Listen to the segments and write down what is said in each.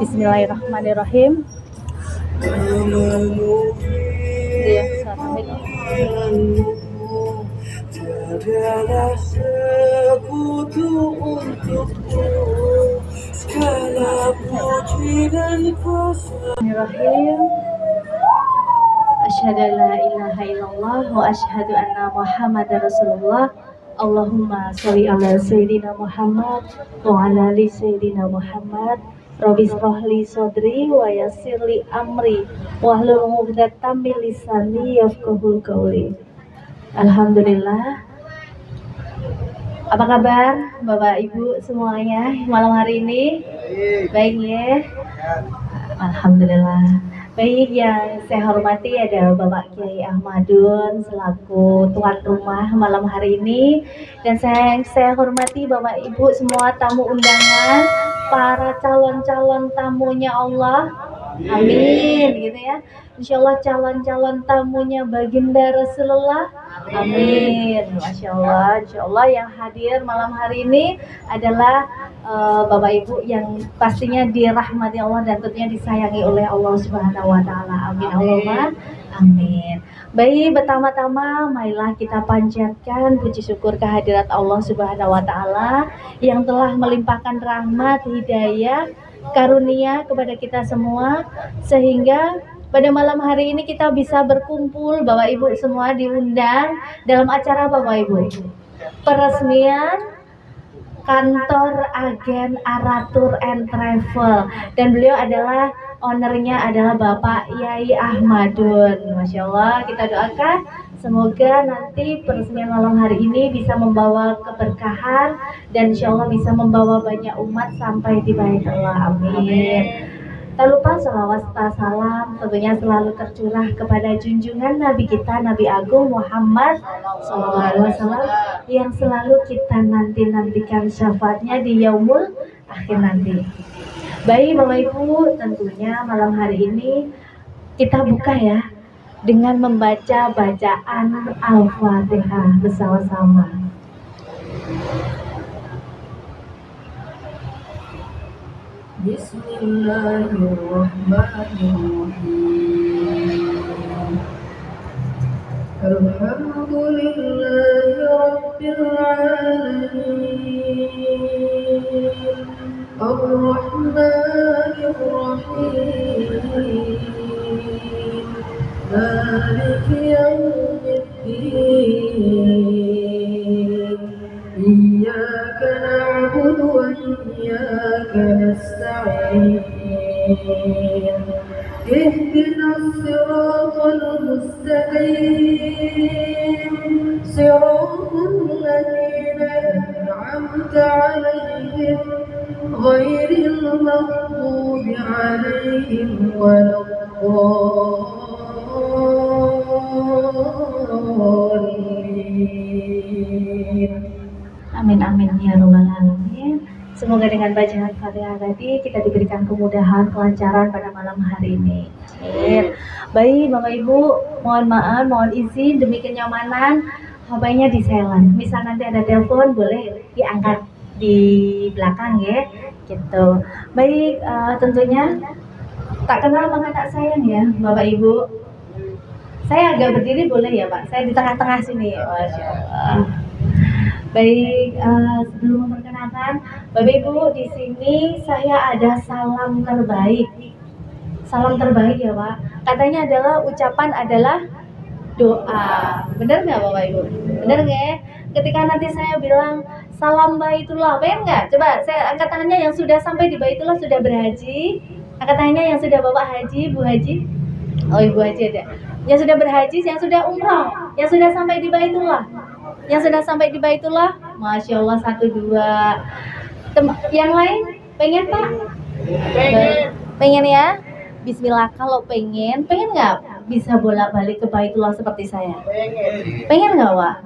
Bismillahirrahmanirrahim. Iya, Tiadalah sekutu untukmu, segala puji dan kuasa. Bismillahirrahmanirrahim. Asyhadu an la ilaha illallah wa asyhadu anna Muhammadar Rasulullah. Allahumma sholli ala sayyidina Muhammad wa ala ali sayyidina Muhammad. Rabbi shrahli sadri wa yassirli amri wahlul 'uqdatam min lisani yafqahu qawli. Alhamdulillah. Apa kabar Bapak Ibu semuanya malam hari ini? Baik ya. Alhamdulillah. Baik, yang saya hormati ada Bapak Kiai Ahmadun selaku tuan rumah malam hari ini, dan saya hormati Bapak Ibu semua tamu undangan, para calon-calon tamunya Allah. Amin, gitu ya. Insya Allah calon-calon tamunya baginda Rasulullah. Amin. Masya Allah yang hadir malam hari ini adalah Bapak Ibu yang pastinya dirahmati Allah dan tentunya disayangi oleh Allah Subhanahu wa taala. Amin Allahumma amin. Baik, pertama-tama marilah kita panjatkan puji syukur kehadirat Allah Subhanahu wa taala yang telah melimpahkan rahmat, hidayah, karunia kepada kita semua sehingga pada malam hari ini kita bisa berkumpul, Bapak Ibu semua diundang dalam acara Bapak Ibu peresmian kantor agen Aratur and Travel, dan beliau adalah ownernya adalah Bapak Yai Ahmadun. Masya Allah, kita doakan semoga nanti peresmian malam hari ini bisa membawa keberkahan dan insya Allah bisa membawa banyak umat sampai di Baitullah. Amin. Tak lupa salawat serta salam tentunya selalu tercurah kepada junjungan Nabi kita, Nabi Agung Muhammad SAW, yang selalu kita nantikan syafaatnya di yaumul akhir nanti. Baik Bapak Ibu, tentunya malam hari ini kita buka ya dengan membaca bacaan Al-Fatihah bersama-sama. Bismillahirrahmanirrahim. Alhamdulillahi Rabbil Alamin, Ar-Rahmanirrahim, Maliki Yawmiddin, Iyyaka na'budu wa iyyaka nasta'in, اهدنا الصراط المستقيم صراط الذين أنعمت عليهم غير المغضوب عليهم ولا الضالين. Amin amin ya rabbal alamin. Semoga dengan bacaan Fatihah tadi kita diberikan kemudahan, kelancaran pada malam hari ini. Baik Bapak Ibu, mohon maaf, mohon izin demi kenyamanan HP-nya di silent. Misal nanti ada telepon boleh diangkat di belakang ya, gitu. Baik, tentunya tak kenal maka tak sayang ya Bapak Ibu. Saya agak berdiri boleh ya Pak? Saya di tengah-tengah sini. Masya Allah. Baik, sebelum memperkenalkan Bapak Ibu, di sini saya ada salam terbaik. Salam terbaik ya Pak. Katanya adalah ucapan adalah doa. Benar nggak Bapak Ibu? Benar nggak? Ketika nanti saya bilang salam Baitullah, pengen nggak? Coba saya angkat tangannya yang sudah sampai di Baitullah, sudah berhaji. Angkat tangannya yang sudah Bapak haji, Bu Haji. Oh Ibu Haji ada. Yang sudah berhaji, yang sudah umroh, yang sudah sampai di Baitullah. Yang sudah sampai di Baitullah, Masya Allah, 1, 2. Yang lain pengen Pak? Pengen ya? Bismillah, kalau pengen nggak bisa bolak-balik ke Baitullah seperti saya? Pengen nggak Pak?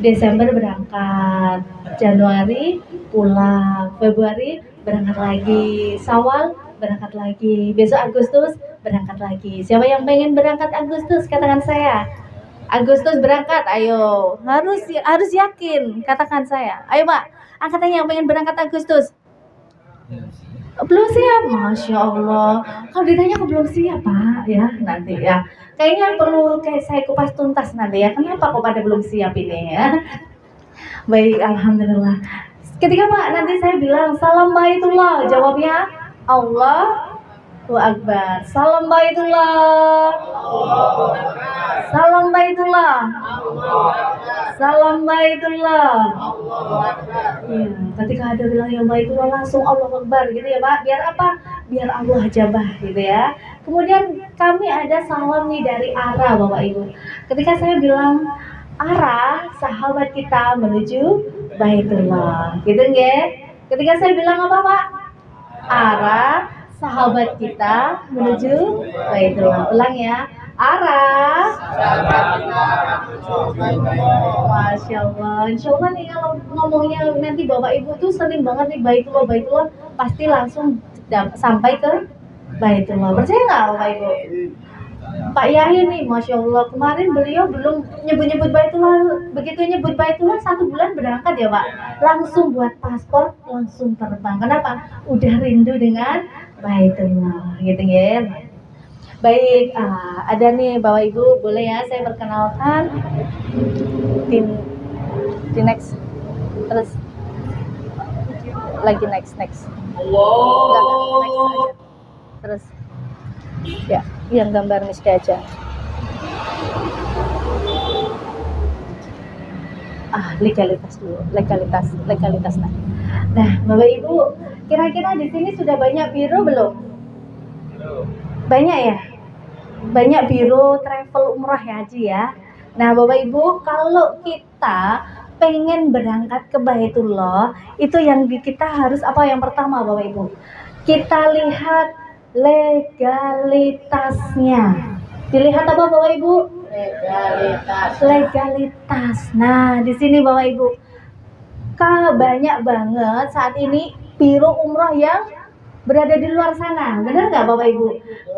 Desember berangkat, Januari pulang, Februari berangkat lagi, Syawal berangkat lagi, besok Agustus berangkat lagi. Siapa yang pengen berangkat Agustus? Katakan saya. Agustus berangkat, ayo, harus yakin, katakan saya. Ayo Pak, angkat tangan yang pengen berangkat Agustus. Belum siap, Masya Allah. Kalau ditanya aku belum siap Pak ya nanti ya. Kayaknya perlu kayak saya kupas tuntas nanti ya. Kenapa kok pada belum siap ini ya? Baik, Alhamdulillah. Ketika Pak nanti saya bilang salam baitullah, jawabnya Allahu Akbar. Salam baitullah. Salam baitullah. Salam baitullah. Ya, ketika ada bilang yang baitullah langsung Allahu Akbar gitu ya Pak. Biar apa? Biar Allah jabah gitu ya. Kemudian kami ada salam nih dari arah Bapak Ibu. Ketika saya bilang arah sahabat kita menuju baitullah, gitu nggih? Ketika saya bilang apa Pak? Arah sahabat kita menuju baitullah. Ulang ya. Arah. Masya Allah. Insya Allah nih kalau ngomongnya nanti Bapak Ibu tuh sering banget nih baitullah baitullah pasti langsung sampai ke baitullah. Percaya nggak Bapak Ibu? Pak Yahya nih, Masya Allah, kemarin beliau belum nyebut-nyebut baitullah, begitu nyebut baitullah 1 bulan berangkat ya Pak, langsung buat paspor, langsung terbang. Kenapa? Udah rindu dengan baitullah, gitu ya. Baik, ada nih Bapak Ibu, boleh ya saya perkenalkan di next, terus lagi next. Enggak, next aja. Terus ya, yang gambar Miski aja. Legalitas dulu, legalitas nah Bapak Ibu, kira-kira di sini sudah banyak biro belum? Banyak ya? Banyak biro travel umrah ya Haji ya. Nah Bapak Ibu, kalau kita pengen berangkat ke Baitullah, itu yang kita harus apa yang pertama Bapak Ibu? Kita lihat legalitasnya. Dilihat apa Bapak Ibu? Legalitas. Nah, di sini Bapak Ibu, banyak banget saat ini biro umroh yang berada di luar sana. Benar nggak Bapak Ibu?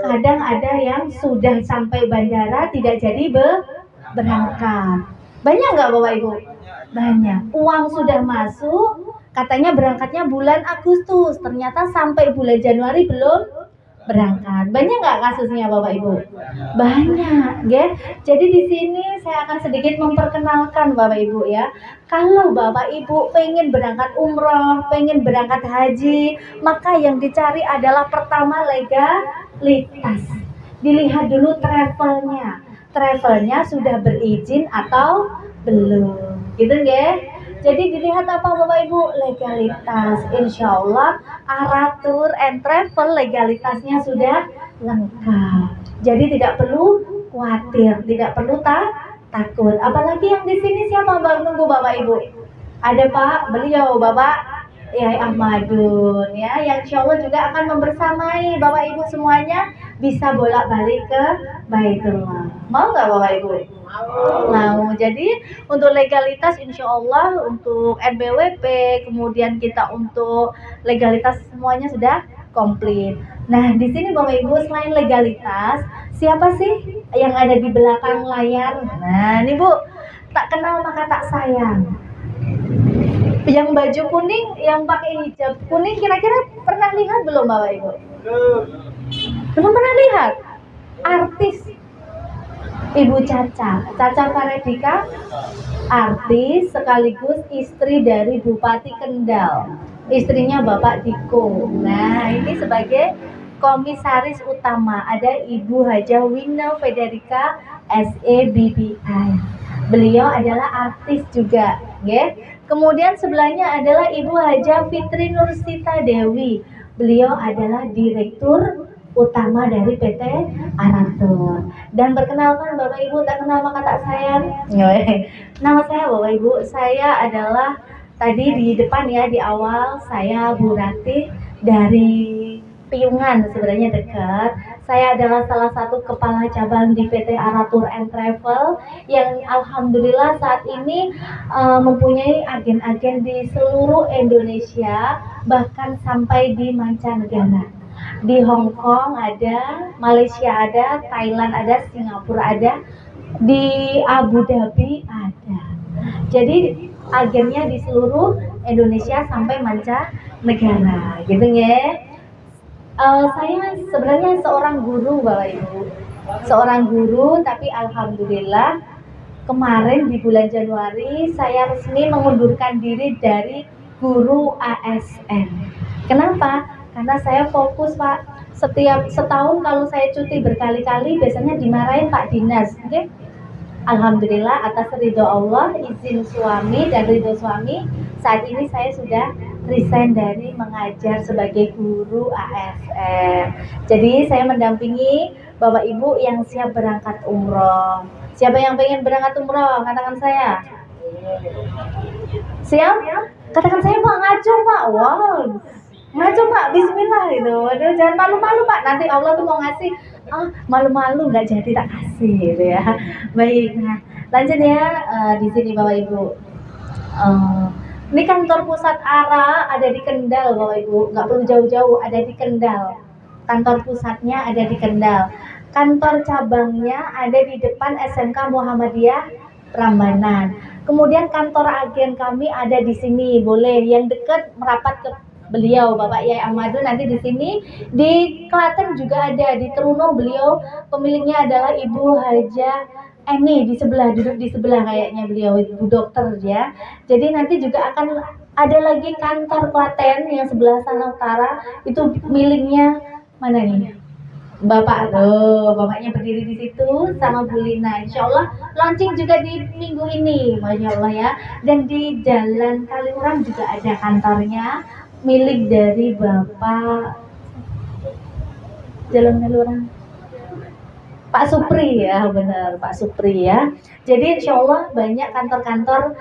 Kadang ada yang sudah sampai bandara tidak jadi berangkat. Banyak nggak Bapak Ibu? Banyak. Uang sudah masuk, katanya berangkatnya bulan Agustus, ternyata sampai bulan Januari belum berangkat. Banyak nggak kasusnya Bapak Ibu? Banyak, ya. Jadi di sini saya akan sedikit memperkenalkan Bapak Ibu ya. Kalau Bapak Ibu pengen berangkat umroh, pengen berangkat haji, maka yang dicari adalah pertama legalitas. Dilihat dulu travelnya. Travelnya sudah berizin atau belum, gitu ya. Jadi dilihat apa Bapak Ibu? Legalitas. Insya Allah arah tour and travel legalitasnya sudah lengkap. Jadi tidak perlu khawatir, tidak perlu takut. Apalagi yang di sini siapa nunggu Bapak Ibu? Ada Pak, beliau Bapak Yai Ahmadun ya, yang insya Allah juga akan membersamai Bapak Ibu semuanya bisa bolak-balik ke Baitullah. Mau nggak Bapak Ibu? Mau. Jadi untuk legalitas insya Allah untuk NBWP, kemudian kita untuk legalitas semuanya sudah komplit. Nah di sini Bapak Ibu selain legalitas, siapa sih yang ada di belakang layar? Nah ini Bu, tak kenal maka tak sayang. Yang baju kuning, yang pakai hijab kuning, kira-kira pernah lihat belum Bapak Ibu? Belum pernah lihat? Artis Ibu Caca Paredika, artis sekaligus istri dari Bupati Kendal, istrinya Bapak Diko. Nah ini sebagai komisaris utama ada Ibu Haja Wina Federica SEBBI. Beliau adalah artis juga, ya. Kemudian sebelahnya adalah Ibu Haja Fitri Nursita Dewi. Beliau adalah direktur utama dari PT Aratur. Dan perkenalkan Bapak Ibu, tak kenal maka tak sayang. Nama saya Bapak Ibu, saya adalah tadi di depan ya, di awal saya Bu Ratih dari Piungan, sebenarnya dekat. Saya adalah salah satu kepala cabang di PT Aratur and Travel yang alhamdulillah saat ini mempunyai agen-agen di seluruh Indonesia, bahkan sampai di mancanegara. Di Hong Kong ada, Malaysia ada, Thailand ada, Singapura ada, di Abu Dhabi ada. Jadi agennya di seluruh Indonesia sampai mancanegara. negara, gitu ya. Saya sebenarnya seorang guru Bapak Ibu, seorang guru, tapi alhamdulillah kemarin di bulan Januari saya resmi mengundurkan diri dari guru ASN. Kenapa? Karena saya fokus Pak. Setiap setahun kalau saya cuti berkali-kali biasanya dimarahin Pak Dinas. Okay? Alhamdulillah atas ridho Allah, izin suami dan ridho suami, saat ini saya sudah resign dari mengajar sebagai guru ASN. Jadi saya mendampingi Bapak Ibu yang siap berangkat umroh. Siapa yang pengen berangkat umroh? Katakan saya. Siap? Katakan saya Pak, ngajung Pak. Wow. Ngajung Pak, bismillah gitu. Waduh, jangan malu-malu Pak. Nanti Allah tuh mau ngasih, malu-malu nggak jadi tak kasih gitu ya. Baik, nah lanjut ya. Di sini Bapak Ibu. Ini kantor pusat ARA ada di Kendal Bapak Ibu, nggak perlu jauh-jauh, ada di Kendal. Kantor pusatnya ada di Kendal. Kantor cabangnya ada di depan SMK Muhammadiyah Prambanan. Kemudian kantor agen kami ada di sini, boleh yang dekat merapat ke beliau Bapak Yai Ahmadu nanti di sini. Di Klaten juga ada, di Truno beliau pemiliknya adalah Ibu Hajah Eni, di sebelah, duduk di sebelah kayaknya beliau, Ibu dokter ya. Jadi nanti juga akan ada lagi kantor Klaten yang sebelah sana utara, itu miliknya mana nih? Bapak tuh, bapaknya berdiri di situ sama Bu Lina. Insya Allah launching juga di minggu ini, masya Allah ya. Dan di Jalan Kaliurang juga ada kantornya, milik dari Bapak Jalan Kaliurang. Pak Supri ya, benar Pak Supri ya. Jadi insya Allah banyak kantor-kantor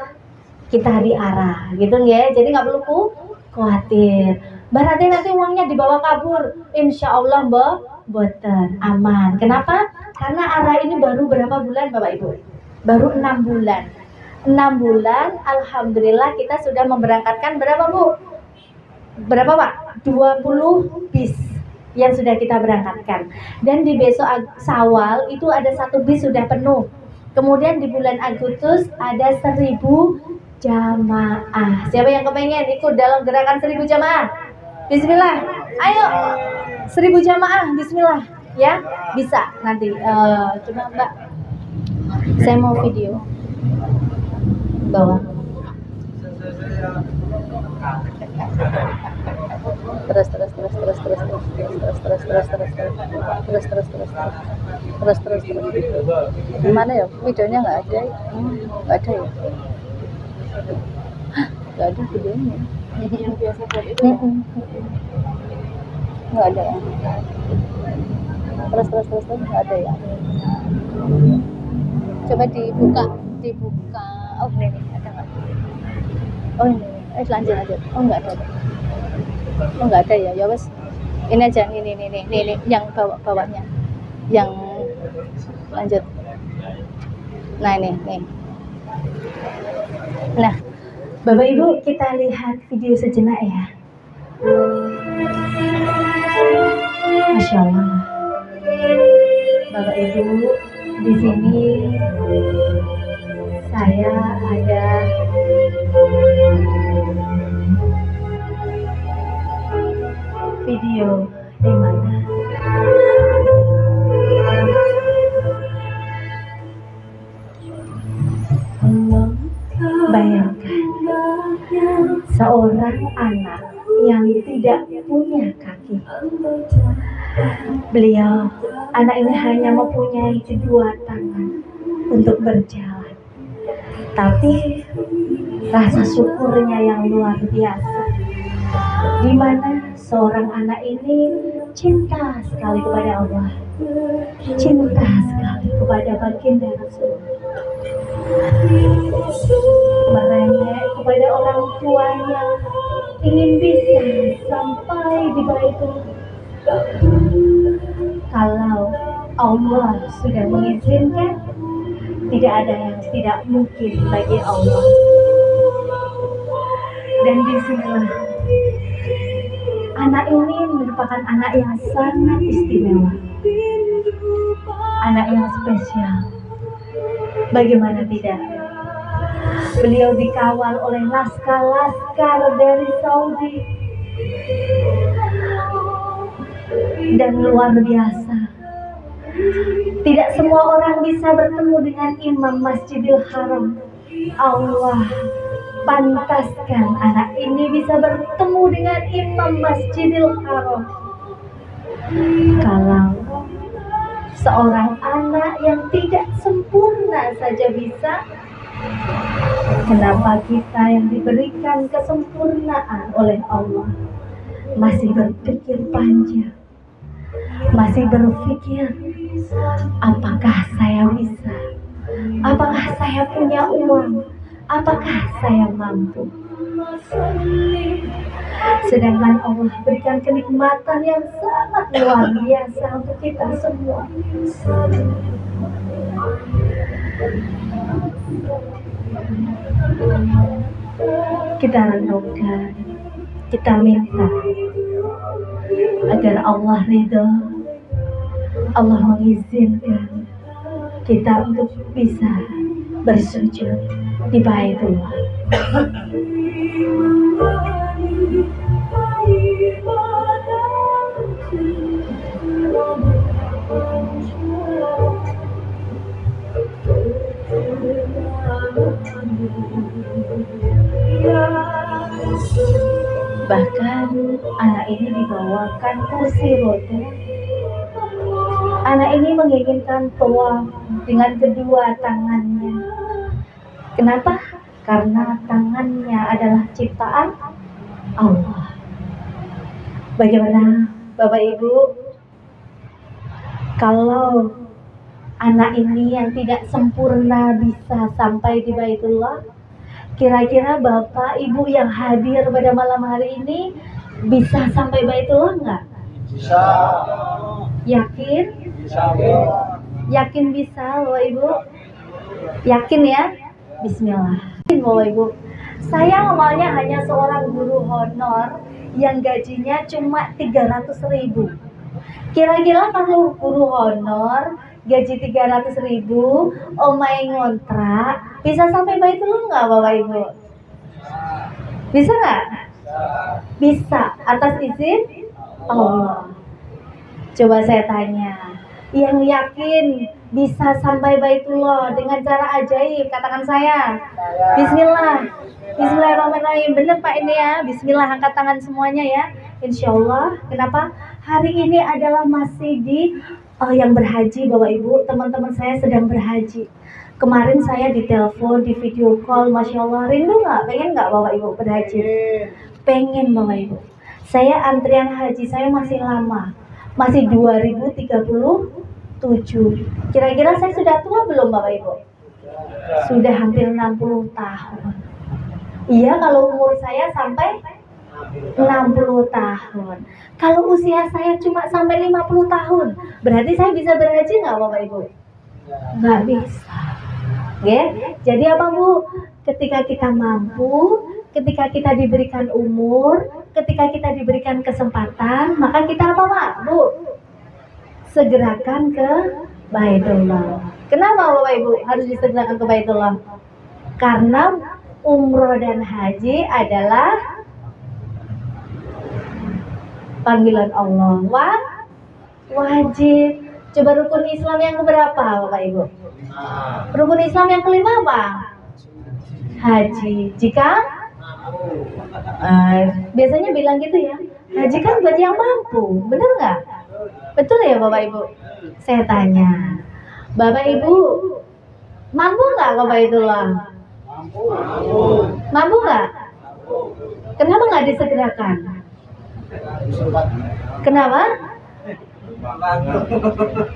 kita di arah, gitu ya. Jadi nggak perlu khawatir. Berarti nanti uangnya dibawa kabur, insya Allah boten aman. Kenapa? Karena arah ini baru berapa bulan Bapak Ibu? Baru 6 bulan. 6 bulan, alhamdulillah kita sudah memberangkatkan berapa Bu? Berapa Pak? 20 bis yang sudah kita berangkatkan. Dan di besok Syawal itu ada 1 bis sudah penuh. Kemudian di bulan Agustus ada 1000 jamaah. Siapa yang kepengen ikut dalam gerakan 1000 jamaah? Bismillah. Ayo. 1000 jamaah, bismillah ya, bisa nanti. Coba Mbak, saya mau video bawah. Terus mana ya videonya? Nggak ada ya? Nggak ada ya? Nggak ada videonya. Nggak ada ya? Terus nggak ada ya? Coba dibuka. Oh ini ada nggak? Oh ini, lanjut. Oh nggak ada. Oh nggak ada ya? Ya wes, ini aja, ini yang bawahnya, yang lanjut. Nah ini. Nah, Bapak Ibu kita lihat video sejenak ya. Masya Allah, Bapak Ibu, di sini saya ada video di mana bayangkan seorang anak yang tidak punya kaki. Beliau, anak ini hanya mempunyai 2 tangan untuk berjalan. Tapi rasa syukurnya yang luar biasa, di mana seorang anak ini cinta sekali kepada Allah, cinta sekali kepada baginda Rasulullah, merengek kepada orang tuanya, ingin bisa sampai di Baitul. Kalau Allah sudah mengizinkan, tidak ada yang tidak mungkin bagi Allah. Dan disinilah anak ini merupakan anak yang sangat istimewa, anak yang spesial. Bagaimana tidak? Beliau dikawal oleh laskar-laskar dari Saudi, Dan luar biasa, tidak semua orang bisa bertemu dengan Imam Masjidil Haram. Allah pantaskan anak ini bisa bertemu dengan Imam Masjidil Haram. Kalau seorang anak yang tidak sempurna saja bisa, kenapa kita yang diberikan kesempurnaan oleh Allah masih berpikir panjang, masih berpikir apakah saya bisa, apakah saya punya uang, apakah saya mampu. Sedangkan Allah berikan kenikmatan yang sangat luar biasa untuk kita semua. Kita renungkan, kita minta agar Allah ridho, Allah mengizinkan kita untuk bisa bersujud di Baitullah. Bahkan anak ini dibawakan kursi roda. Anak ini menginginkan tawaf dengan kedua tangannya. Kenapa? Karena tangannya adalah ciptaan Allah. Bagaimana Bapak Ibu, kalau anak ini yang tidak sempurna bisa sampai di Baitullah, kira-kira Bapak Ibu yang hadir pada malam hari ini bisa sampai Baitullah nggak? Bisa. Yakin? Bisa. Yakin bisa Bapak Ibu? Yakin ya? Bismillah. Bapak Ibu, saya awalnya hanya seorang guru honor yang gajinya cuma 300.000. Kira-kira kalau guru honor gaji 300.000, omai ngontrak, bisa sampai Baitullah nggak Bapak Ibu? Bisa nggak? Bisa, atas izin Allah. Coba saya tanya, yang yakin bisa sampai Baitullah dengan cara ajaib, katakan saya. Bismillah. Bismillahirrahmanirrahim. Bener Pak ini ya. Bismillah, angkat tangan semuanya ya. Insya Allah. Kenapa? Hari ini adalah masih di yang berhaji Bapak Ibu. Teman-teman saya sedang berhaji. Kemarin saya ditelepon, di video call. Masya Allah. Rindu nggak? Pengen nggak Bapak Ibu berhaji? Pengen Bapak Ibu. Saya antrian haji saya masih lama. Masih 2037. Kira-kira saya sudah tua belum Bapak Ibu? Sudah hampir 60 tahun. Iya, kalau umur saya sampai 60 tahun. Kalau usia saya cuma sampai 50 tahun, berarti saya bisa berhaji nggak Bapak Ibu? Nggak bisa. Jadi apa Bu? Ketika kita mampu, ketika kita diberikan umur, ketika kita diberikan kesempatan, maka kita apa Pak? Bu? Segerakan ke Baitullah. Kenapa Bapak Ibu harus disegerakan ke Baitullah? Karena umroh dan haji adalah panggilan Allah. Wajib. Coba rukun Islam yang keberapa Bapak Ibu? Rukun Islam yang kelima apa? Haji. Jika biasanya bilang gitu ya, haji kan buat yang mampu, bener nggak? Betul ya Bapak Ibu? Saya tanya, Bapak Ibu mampu nggak ke Baitullah? Mampu nggak? Kenapa nggak disegerakan? Kenapa?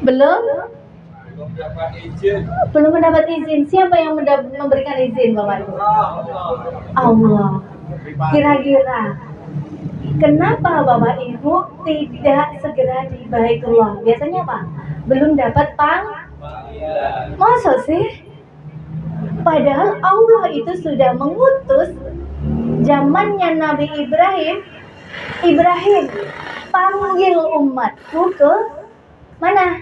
Belum mendapat izin. Siapa yang memberikan izin Bapak Ibu? Allah. Kira-kira kenapa Bapak Ibu tidak segera di Baitullah? Biasanya apa? Belum dapat Masa sih? Padahal Allah itu sudah mengutus zamannya Nabi Ibrahim, panggil umatku ke mana?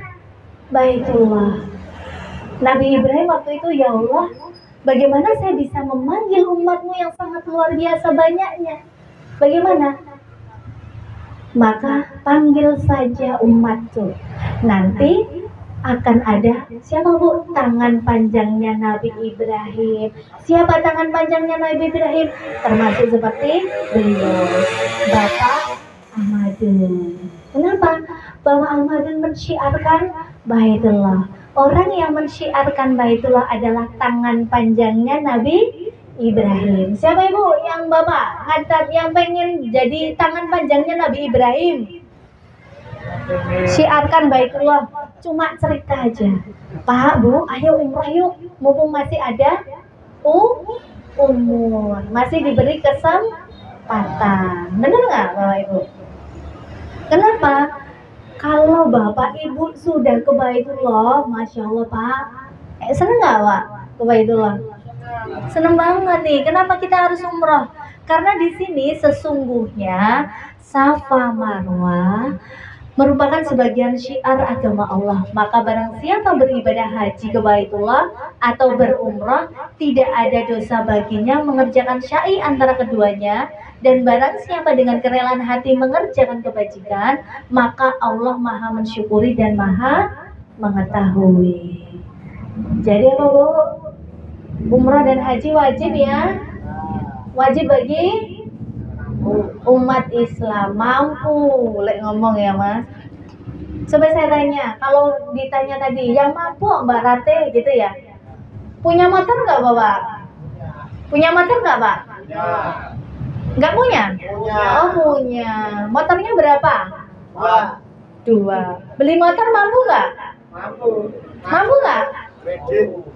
Baitullah. Nabi Ibrahim waktu itu, ya Allah, bagaimana saya bisa memanggil umatmu yang sangat luar biasa banyaknya? Bagaimana? maka panggil saja umatku. Nanti akan ada siapa Bu? Tangan panjangnya Nabi Ibrahim. Siapa tangan panjangnya Nabi Ibrahim? Termasuk seperti beliau, Bapak Ahmadun. Kenapa? Bapak Ahmadun mensyiarkan Baitullah. Orang yang mensyiarkan Baitullah adalah tangan panjangnya Nabi Ibrahim. Siapa Ibu yang Bapak ngadat yang pengen jadi tangan panjangnya Nabi Ibrahim? Syiarkan Baitullah. Cuma cerita aja. Pak, Bu, ayo umrah yuk. Mumpung masih ada umur, masih diberi kesempatan. Benar nggak Bapak Ibu? Kenapa? Kalau Bapak Ibu sudah ke Baitullah, Masya Allah Pak, seneng nggak Pak ke Baitullah? Seneng banget nih. Kenapa kita harus umrah? Karena di sini sesungguhnya Safa Marwah merupakan sebagian syiar agama Allah. Maka barang siapa beribadah haji ke Baitullah atau berumrah, tidak ada dosa baginya mengerjakan syai antara keduanya. Dan barang siapa dengan kerelaan hati mengerjakan kebajikan, maka Allah maha mensyukuri dan maha mengetahui. Jadi apa Bu? Umrah dan haji wajib ya? Wajib bagi umat Islam. Mampu lek ngomong ya Mas. Coba saya tanya, kalau ditanya tadi yang mampu Mbak Rate gitu ya, punya motor nggak Bapak? Punya motor nggak Pak? Nggak punya? Oh punya. Motornya berapa? Dua. Beli motor mampu nggak? Mampu nggak?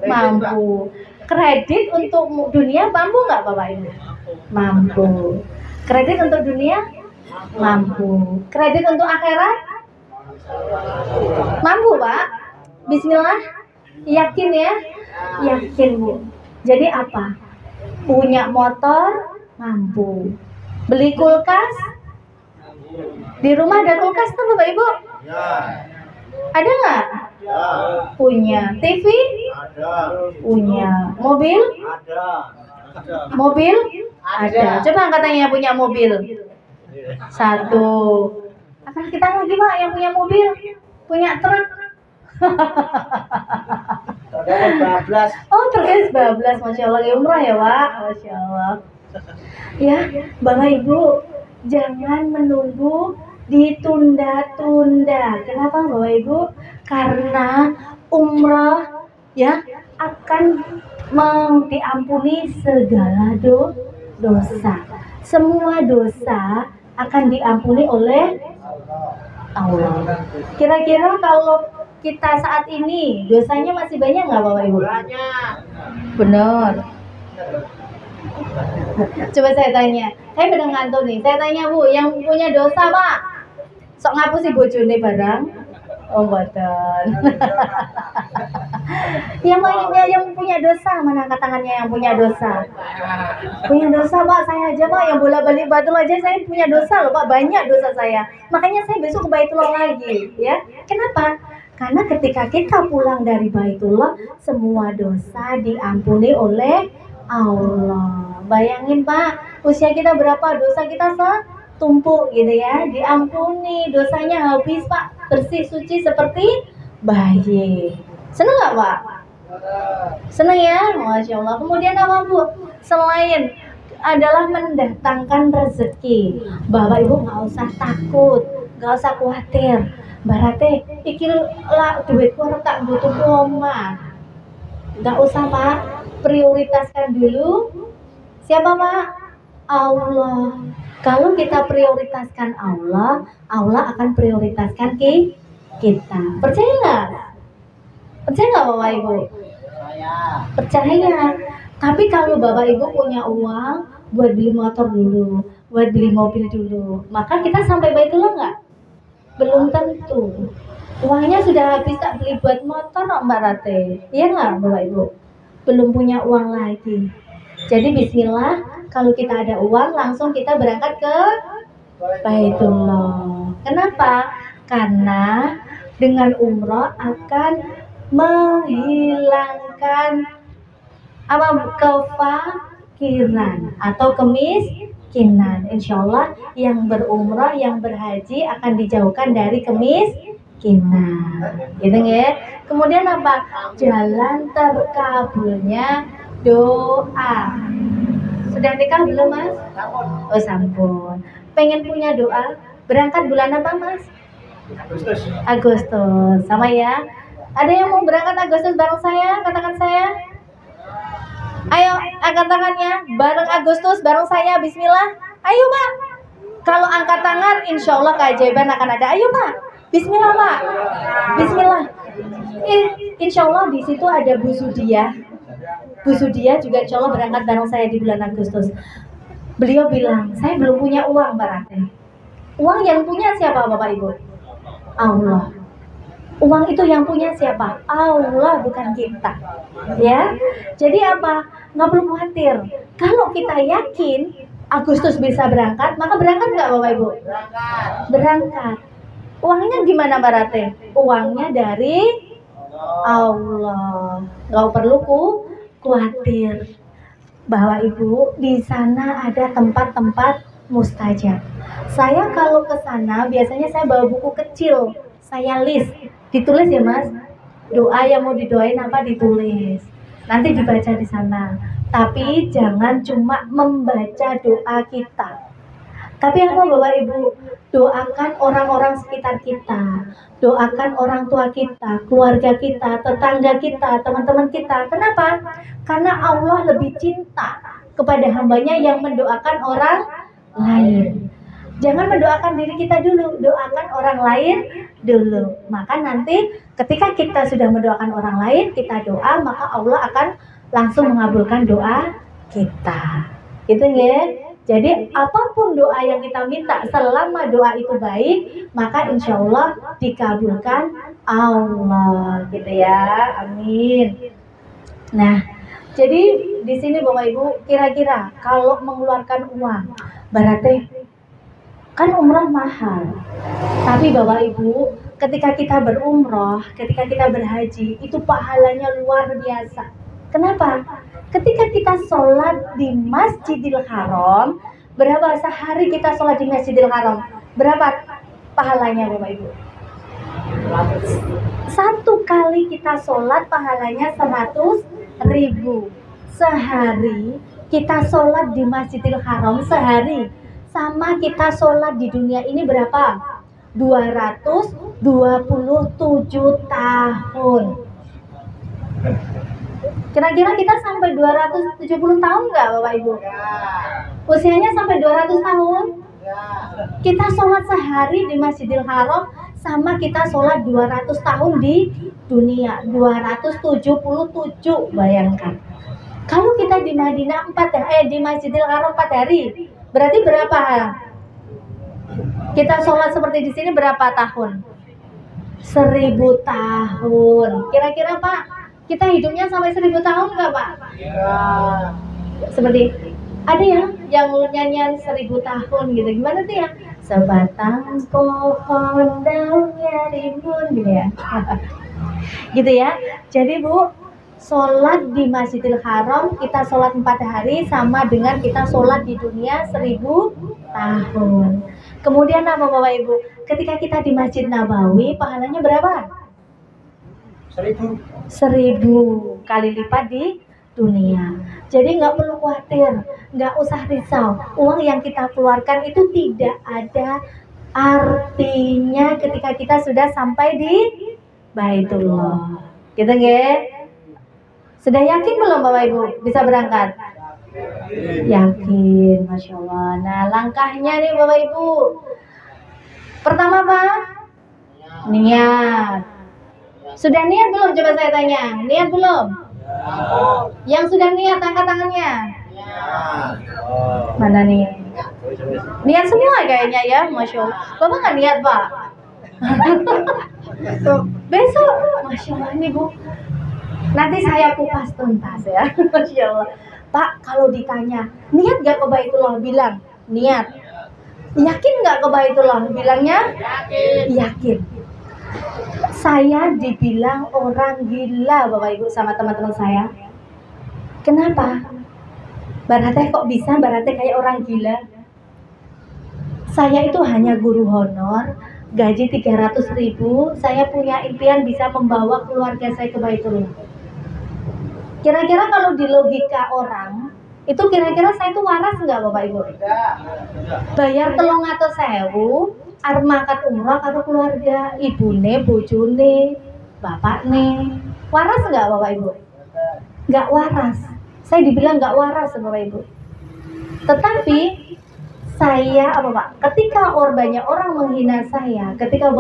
Mampu. Kredit untuk dunia mampu nggak Bapak Ibu? Mampu. Kredit untuk dunia? Mampu. Kredit untuk akhirat? Mampu Pak? Bismillah? Yakin ya? Yakin Bu. Jadi apa? Punya motor? Mampu. Beli kulkas? Di rumah ada kulkas tuh Bapak Ibu? Ada nggak? Punya. TV? Punya. Mobil? Mobil? Ada. Coba katanya punya mobil. Satu. Akan kita lagi Pak yang punya mobil, punya truk. Oh terkait bablas, Masya Allah, umrah ya Pak, Masya Allah. Ya, Bapak Ibu, jangan menunggu ditunda-tunda. Kenapa Bapak Ibu? Karena umrah ya akan diampuni segala dosa. Semua dosa akan diampuni oleh Allah. Kira-kira kalau kita saat ini dosanya masih banyak nggak Bapak Ibu? Banyak. Benar. Coba saya tanya, saya benar ngantuk nih. Saya tanya Bu, yang punya dosa Pak, sok ngapusi bojone barang? Oh betul. yang punya dosa, mana angkat tangannya yang punya dosa? Punya dosa Pak, saya aja Pak, yang bolak-balik Baitullah aja saya punya dosa loh Pak, banyak dosa saya. Makanya saya besok ke Baitullah lagi, ya. Kenapa? Karena ketika kita pulang dari Baitullah, semua dosa diampuni oleh Allah. Bayangin Pak, usia kita berapa, dosa kita setumpuk gitu ya, diampuni, dosanya habis Pak, bersih suci seperti bayi. Seneng nggak Pak? Seneng ya, Masya Allah. Kemudian apa Bu? Selain adalah mendatangkan rezeki, Bapak Ibu nggak usah takut, nggak usah khawatir. Berarti iki lah duitku tak butuh omah. Nggak usah Pak, prioritaskan dulu siapa Pak? Allah. Kalau kita prioritaskan Allah, Allah akan prioritaskan kita. Percaya nggak? Percaya nggak Bapak Ibu? Percaya. Tapi kalau Bapak Ibu punya uang buat beli motor dulu, buat beli mobil dulu, maka kita sampai Baitullah nggak? Belum tentu. Uangnya sudah habis tak beli buat motor Mbak Rate. Iya nggak Bapak Ibu? Belum punya uang lagi. Jadi bismillah, kalau kita ada uang langsung kita berangkat ke Baitullah. Kenapa? Karena dengan umrah akan menghilangkan apa kefakiran atau kemiskinan. Insya Allah yang berumrah, yang berhaji akan dijauhkan dari kemiskinan. Gitu ya. Kemudian apa? Jalan terkabulnya doa. Sudah nikah belum, Mas? Oh, sampun. Pengen punya doa? Berangkat bulan apa, Mas? Agustus. Sama ya. Ada yang mau berangkat Agustus bareng saya? Katakan saya. Ayo, angkat tangannya. Bareng Agustus, bareng saya. Bismillah. Ayo, Pak. Kalau angkat tangan, insya Allah keajaiban akan ada. Ayo, Pak. Bismillah, Pak. Bismillah. Insya Allah di situ ada Bu Sudia. Bu Sudia juga insya Allah berangkat bareng saya di bulan Agustus. Beliau bilang, saya belum punya uang, Mbak Ratih. Uang yang punya siapa, Bapak Ibu? Allah. Uang itu yang punya siapa? Allah, bukan kita. Ya. Jadi apa? Nggak perlu khawatir. Kalau kita yakin Agustus bisa berangkat, maka berangkat nggak, Bapak Ibu? Berangkat. Uangnya gimana, Mbak Ratih? Uangnya dari Allah. Nggak perlu khawatir. Bahwa Ibu, di sana ada tempat-tempat mustajab. Saya kalau ke sana biasanya saya bawa buku kecil, saya list, ditulis ya Mas. Doa yang mau didoain apa ditulis. Nanti dibaca di sana. Tapi jangan cuma membaca doa kita. Tapi apa Bapak Ibu? Doakan orang-orang sekitar kita. Doakan orang tua kita, keluarga kita, tetangga kita, teman-teman kita. Kenapa? Karena Allah lebih cinta kepada hambanya yang mendoakan orang lain. Jangan mendoakan diri kita dulu, doakan orang lain dulu. Maka nanti ketika kita sudah mendoakan orang lain, kita doa, maka Allah akan langsung mengabulkan doa kita. Gitu ya. Jadi apapun doa yang kita minta, selama doa itu baik, maka insya Allah dikabulkan Allah, gitu ya. Amin. Nah, jadi di sini Bapak Ibu, kira-kira kalau mengeluarkan uang, berarti kan umroh mahal. Tapi Bapak Ibu, ketika kita berumroh, ketika kita berhaji, itu pahalanya luar biasa. Kenapa? Ketika kita sholat di Masjidil Haram, berapa sehari kita sholat di Masjidil Haram? Berapa pahalanya Bapak Ibu? Satu kali kita sholat pahalanya 100.000. Sehari kita sholat di Masjidil Haram sehari sama kita sholat di dunia ini berapa? 227 tahun. Kira-kira kita sampai 270 tahun nggak Bapak Ibu? Usianya sampai 200 tahun? Kita sholat sehari di Masjidil Haram sama kita sholat 200 tahun di dunia. 277, bayangkan. Kalau kita di Madinah di Masjidil Haram 4 hari, berarti berapa? Kita sholat seperti di sini berapa tahun? 1000 tahun. Kira-kira Pak, kita hidupnya sampai 1000 tahun nggak Pak? Iya. Seperti ada ya yang nyanyian 1000 tahun gitu. Gimana tuh ya? Sebatang pohon daunnya rimbun gitu ya. Gitu ya. Jadi Bu, sholat di Masjidil Haram kita sholat 4 hari sama dengan kita sholat di dunia 1000 tahun. Kemudian apa Bapak Ibu? Ketika kita di Masjid Nabawi pahalanya berapa? 1000 kali lipat di dunia. Jadi nggak perlu khawatir, nggak usah risau. Uang yang kita keluarkan itu tidak ada artinya ketika kita sudah sampai di Baitullah. Gitu nggak? Sudah yakin belum Bapak Ibu bisa berangkat? Yakin, Masya Allah. Nah langkahnya nih Bapak Ibu. Pertama apa? Niat. Sudah niat belum? Coba saya tanya. Niat belum? Yang sudah niat angkat tangannya. Mana nih? Niat semua kayaknya ya, Masya Allah. Bapak nggak niat Pak? Besok, Masya Allah ini Bu. Nanti saya kupas tuntas ya, Masya Allah. Pak, kalau ditanya, niat gak ke Baitullah? Bilang, niat. Yakin gak ke Baitullah? Bilangnya? Yakin. Saya dibilang orang gila Bapak Ibu sama teman-teman saya. Kenapa? Barate kok bisa? Barate kayak orang gila? Saya itu hanya guru honor, gaji 300.000. Saya punya impian bisa membawa keluarga saya ke Baitullah. Kira-kira kalau di logika orang, itu kira-kira saya itu waras nggak Bapak Ibu? Bayar 300.000, arep mangkat umroh karo keluarga, ibune, bojone, bapakne. Waras nggak Bapak Ibu? Nggak waras. Saya dibilang nggak waras Bapak Ibu. Tetapi saya apa Pak? Ketika banyak orang menghina saya, ketika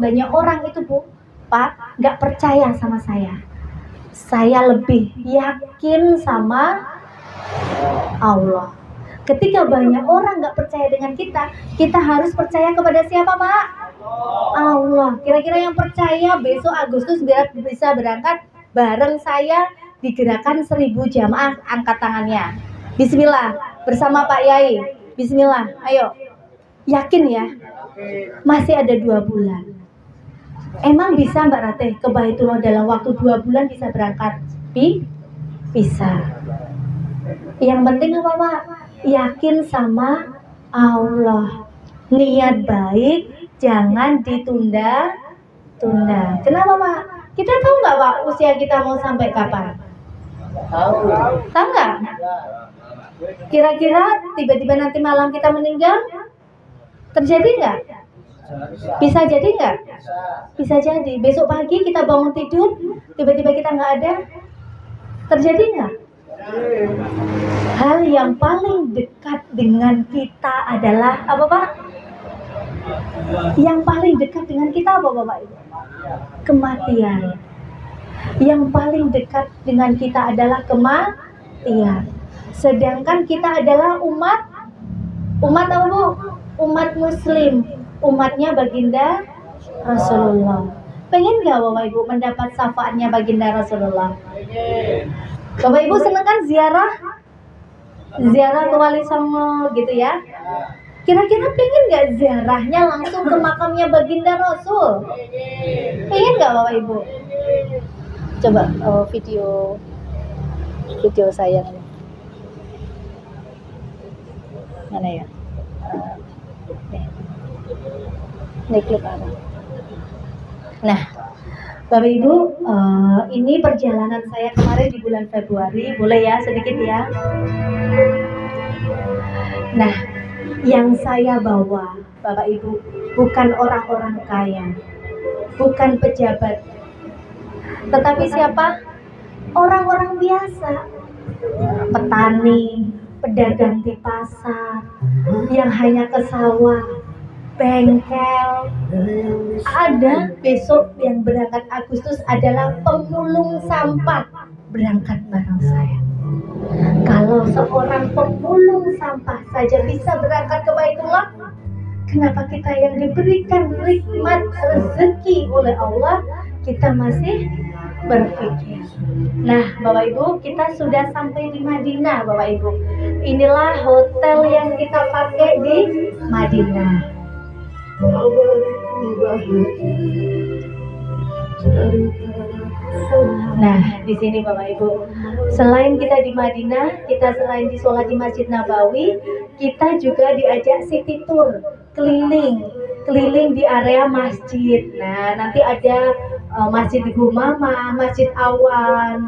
banyak orang itu Bu, Pak, nggak percaya sama saya lebih yakin sama Allah. Ketika banyak orang nggak percaya dengan kita harus percaya kepada siapa Pak? Allah. Kira-kira yang percaya besok Agustus biar bisa berangkat bareng saya di gerakan 1000 jamaah, angkat tangannya. Bismillah, bersama Pak Yai. Bismillah, ayo. Yakin ya? Masih ada 2 bulan. Emang bisa Mbak Ratih ke Baitullah dalam waktu 2 bulan bisa berangkat? Bisa. Yang penting apa Pak? Yakin sama Allah. Niat baik jangan ditunda-tunda. Kenapa Pak? Kita tahu nggak Pak usia kita mau sampai kapan? Tahu nggak? Kira-kira tiba-tiba nanti malam kita meninggal? Terjadi nggak? Bisa jadi nggak? Bisa jadi. Besok pagi kita bangun tidur, tiba-tiba kita nggak ada? Terjadi nggak? Hal yang paling dekat dengan kita adalah apa Pak? Yang paling dekat dengan kita apa Bapak Ibu? Kematian. Yang paling dekat dengan kita adalah kematian. Sedangkan kita adalah umat apa Bu? Umat Muslim, umatnya baginda Rasulullah. Pengen gak Bapak Ibu mendapat syafaatnya baginda Rasulullah? Bapak Ibu seneng kan ziarah ke Wali Songo gitu ya? Kira-kira pengen gak ziarahnya langsung ke makamnya baginda Rasul? Pengen gak Bapak Ibu? Coba video saya nih. Mana ya? Ini klip apa? Nah, Bapak Ibu, ini perjalanan saya kemarin di bulan Februari, boleh ya sedikit ya? Nah, yang saya bawa, Bapak Ibu, bukan orang-orang kaya, bukan pejabat, tetapi siapa? Orang-orang biasa, petani, pedagang di pasar, yang hanya ke sawah, bengkel. Ada besok yang berangkat Agustus adalah pemulung sampah berangkat bareng saya. Kalau seorang pemulung sampah saja bisa berangkat ke Baitullah, kenapa kita yang diberikan nikmat rezeki oleh Allah kita masih berpikir? Nah Bapak Ibu, kita sudah sampai di Madinah Bapak Ibu. Inilah hotel yang kita pakai di Madinah. Nah, di sini Bapak Ibu, selain kita di Madinah, kita selain disolat di Masjid Nabawi, kita juga diajak city tour, keliling di area masjid. Nah, nanti ada Masjid Gumama, Masjid Awan,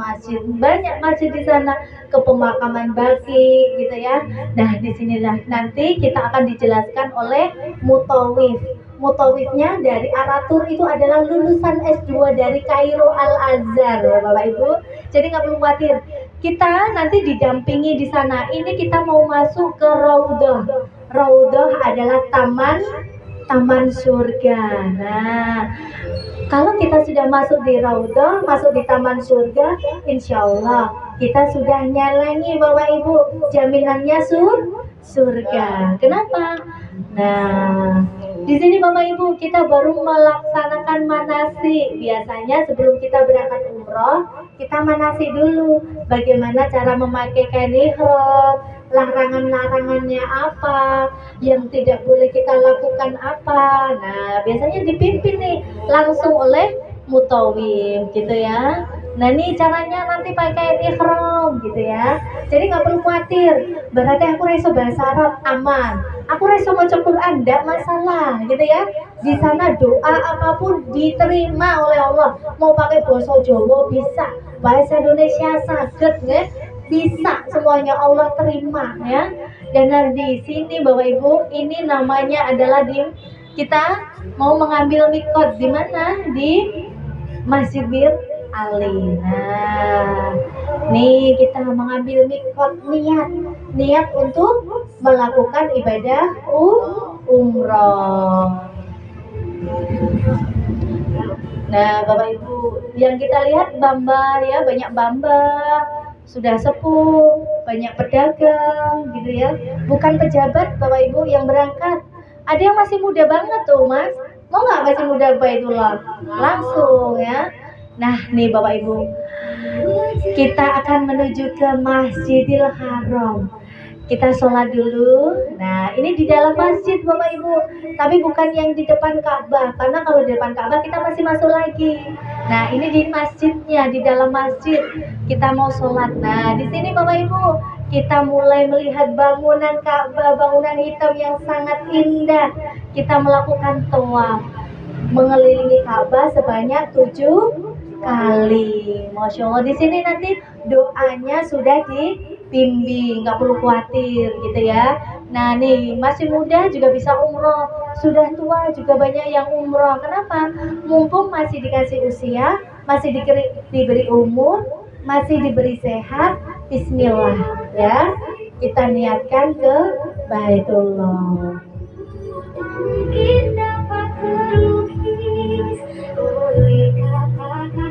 banyak masjid di sana, ke pemakaman Baki gitu ya. Nah, di sinilah nanti kita akan dijelaskan oleh mutawif. Mutawifnya dari Aratur itu adalah lulusan S2 dari Kairo Al-Azhar ya Bapak Ibu. Jadi nggak perlu khawatir. Kita nanti didampingi di sana. Ini kita mau masuk ke Raudhah. Raudhah adalah taman surga. Nah, kalau kita sudah masuk di Raudhah, masuk di taman surga, insya Allah kita sudah nyalangi Bapak Ibu jaminannya surga. Kenapa? Nah, di sini Bapak Ibu kita baru melaksanakan manasik. Biasanya sebelum kita berangkat umroh, kita manasik dulu. Bagaimana cara memakai kain ihram, larangan-larangannya apa, yang tidak boleh kita lakukan apa. Nah, biasanya dipimpin nih langsung oleh mutawif gitu ya. Nah ini caranya nanti pakai ikhram gitu ya. Jadi nggak perlu khawatir. Berarti aku reso bahasa Arab aman. Aku reso maca Quran nggak masalah gitu ya. Di sana doa apapun diterima oleh Allah. Mau pakai bahasa Jawa bisa, bahasa Indonesia saged ya. Bisa semuanya Allah terima ya. Dan di sini Bapak Ibu ini namanya adalah kita mau mengambil mikot di mana di Masjidil Ali. Nah, nih kita mengambil mikot niat untuk melakukan ibadah umroh. Nah, Bapak Ibu, yang kita lihat Bamba ya, banyak Bamba, sudah sepuh, banyak pedagang gitu ya. Bukan pejabat Bapak Ibu yang berangkat. Ada yang masih muda banget tuh, Mas. Mau nggak masih muda Baitullah? Langsung ya. Nah, nih Bapak Ibu, kita akan menuju ke Masjidil Haram. Kita sholat dulu. Nah, ini di dalam masjid Bapak Ibu, tapi bukan yang di depan Ka'bah, karena kalau di depan Ka'bah kita masih masuk lagi. Nah, ini di masjidnya, di dalam masjid kita mau sholat. Nah, di sini Bapak Ibu, kita mulai melihat bangunan Ka'bah, bangunan hitam yang sangat indah. Kita melakukan tawaf, mengelilingi Ka'bah sebanyak 7 kali. Masya Allah, di sini nanti doanya sudah dibimbing, nggak perlu khawatir gitu ya. Nah nih masih muda juga bisa umroh, sudah tua juga banyak yang umroh. Kenapa? Mumpung masih dikasih usia, masih diberi umur, masih diberi sehat. Bismillah ya, kita niatkan ke Baitullah. Mungkin dapat terlukis oleh kata-kata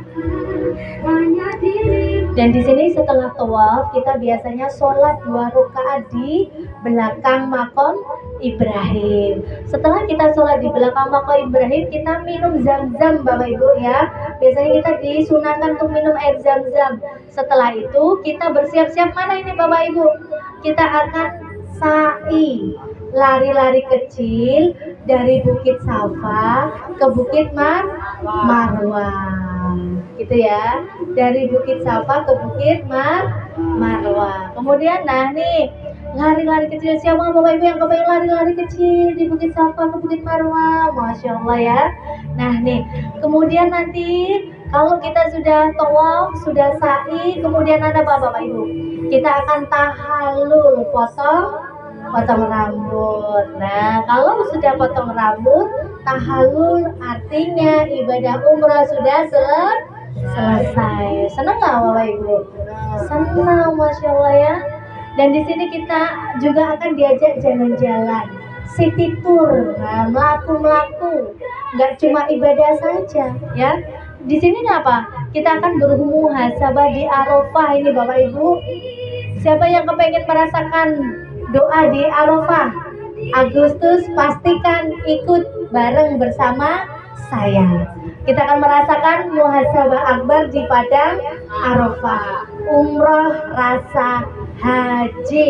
hanya diri. Dan di sini setelah tawaf kita biasanya sholat 2 rakaat di belakang makam Ibrahim. Setelah kita sholat di belakang makam Ibrahim, kita minum zam-zam Bapak Ibu ya. Biasanya kita disunahkan untuk minum air zam-zam. Setelah itu kita bersiap-siap mana ini Bapak Ibu? Kita akan sa'i, lari-lari kecil dari Bukit Safa ke Bukit Marwah gitu ya, dari Bukit Safa ke Bukit Marwah. Kemudian nah nih lari-lari kecil, siapa Bapak Ibu yang kepengen lari-lari kecil di Bukit Safa ke Bukit Marwah? Masya Allah ya. Nah nih kemudian nanti kalau kita sudah tawaf, sudah sa'i, kemudian ada apa Bapak Ibu? Kita akan tahallul, potong rambut. Nah, kalau sudah potong rambut, tahallul artinya ibadah umrah sudah selesai. Senang nggak Bapak Ibu? Senang, Masya Allah ya. Dan di sini kita juga akan diajak jalan-jalan, city tour, nah, melaku-melaku. Nggak cuma ibadah saja, ya. Di sini apa? Kita akan bermuhasabah di Arafah ini Bapak Ibu. Siapa yang kepengen merasakan doa di Arafah? Agustus pastikan ikut bareng bersama saya. Kita akan merasakan muhasabah akbar di padang Arafah. Umroh rasa haji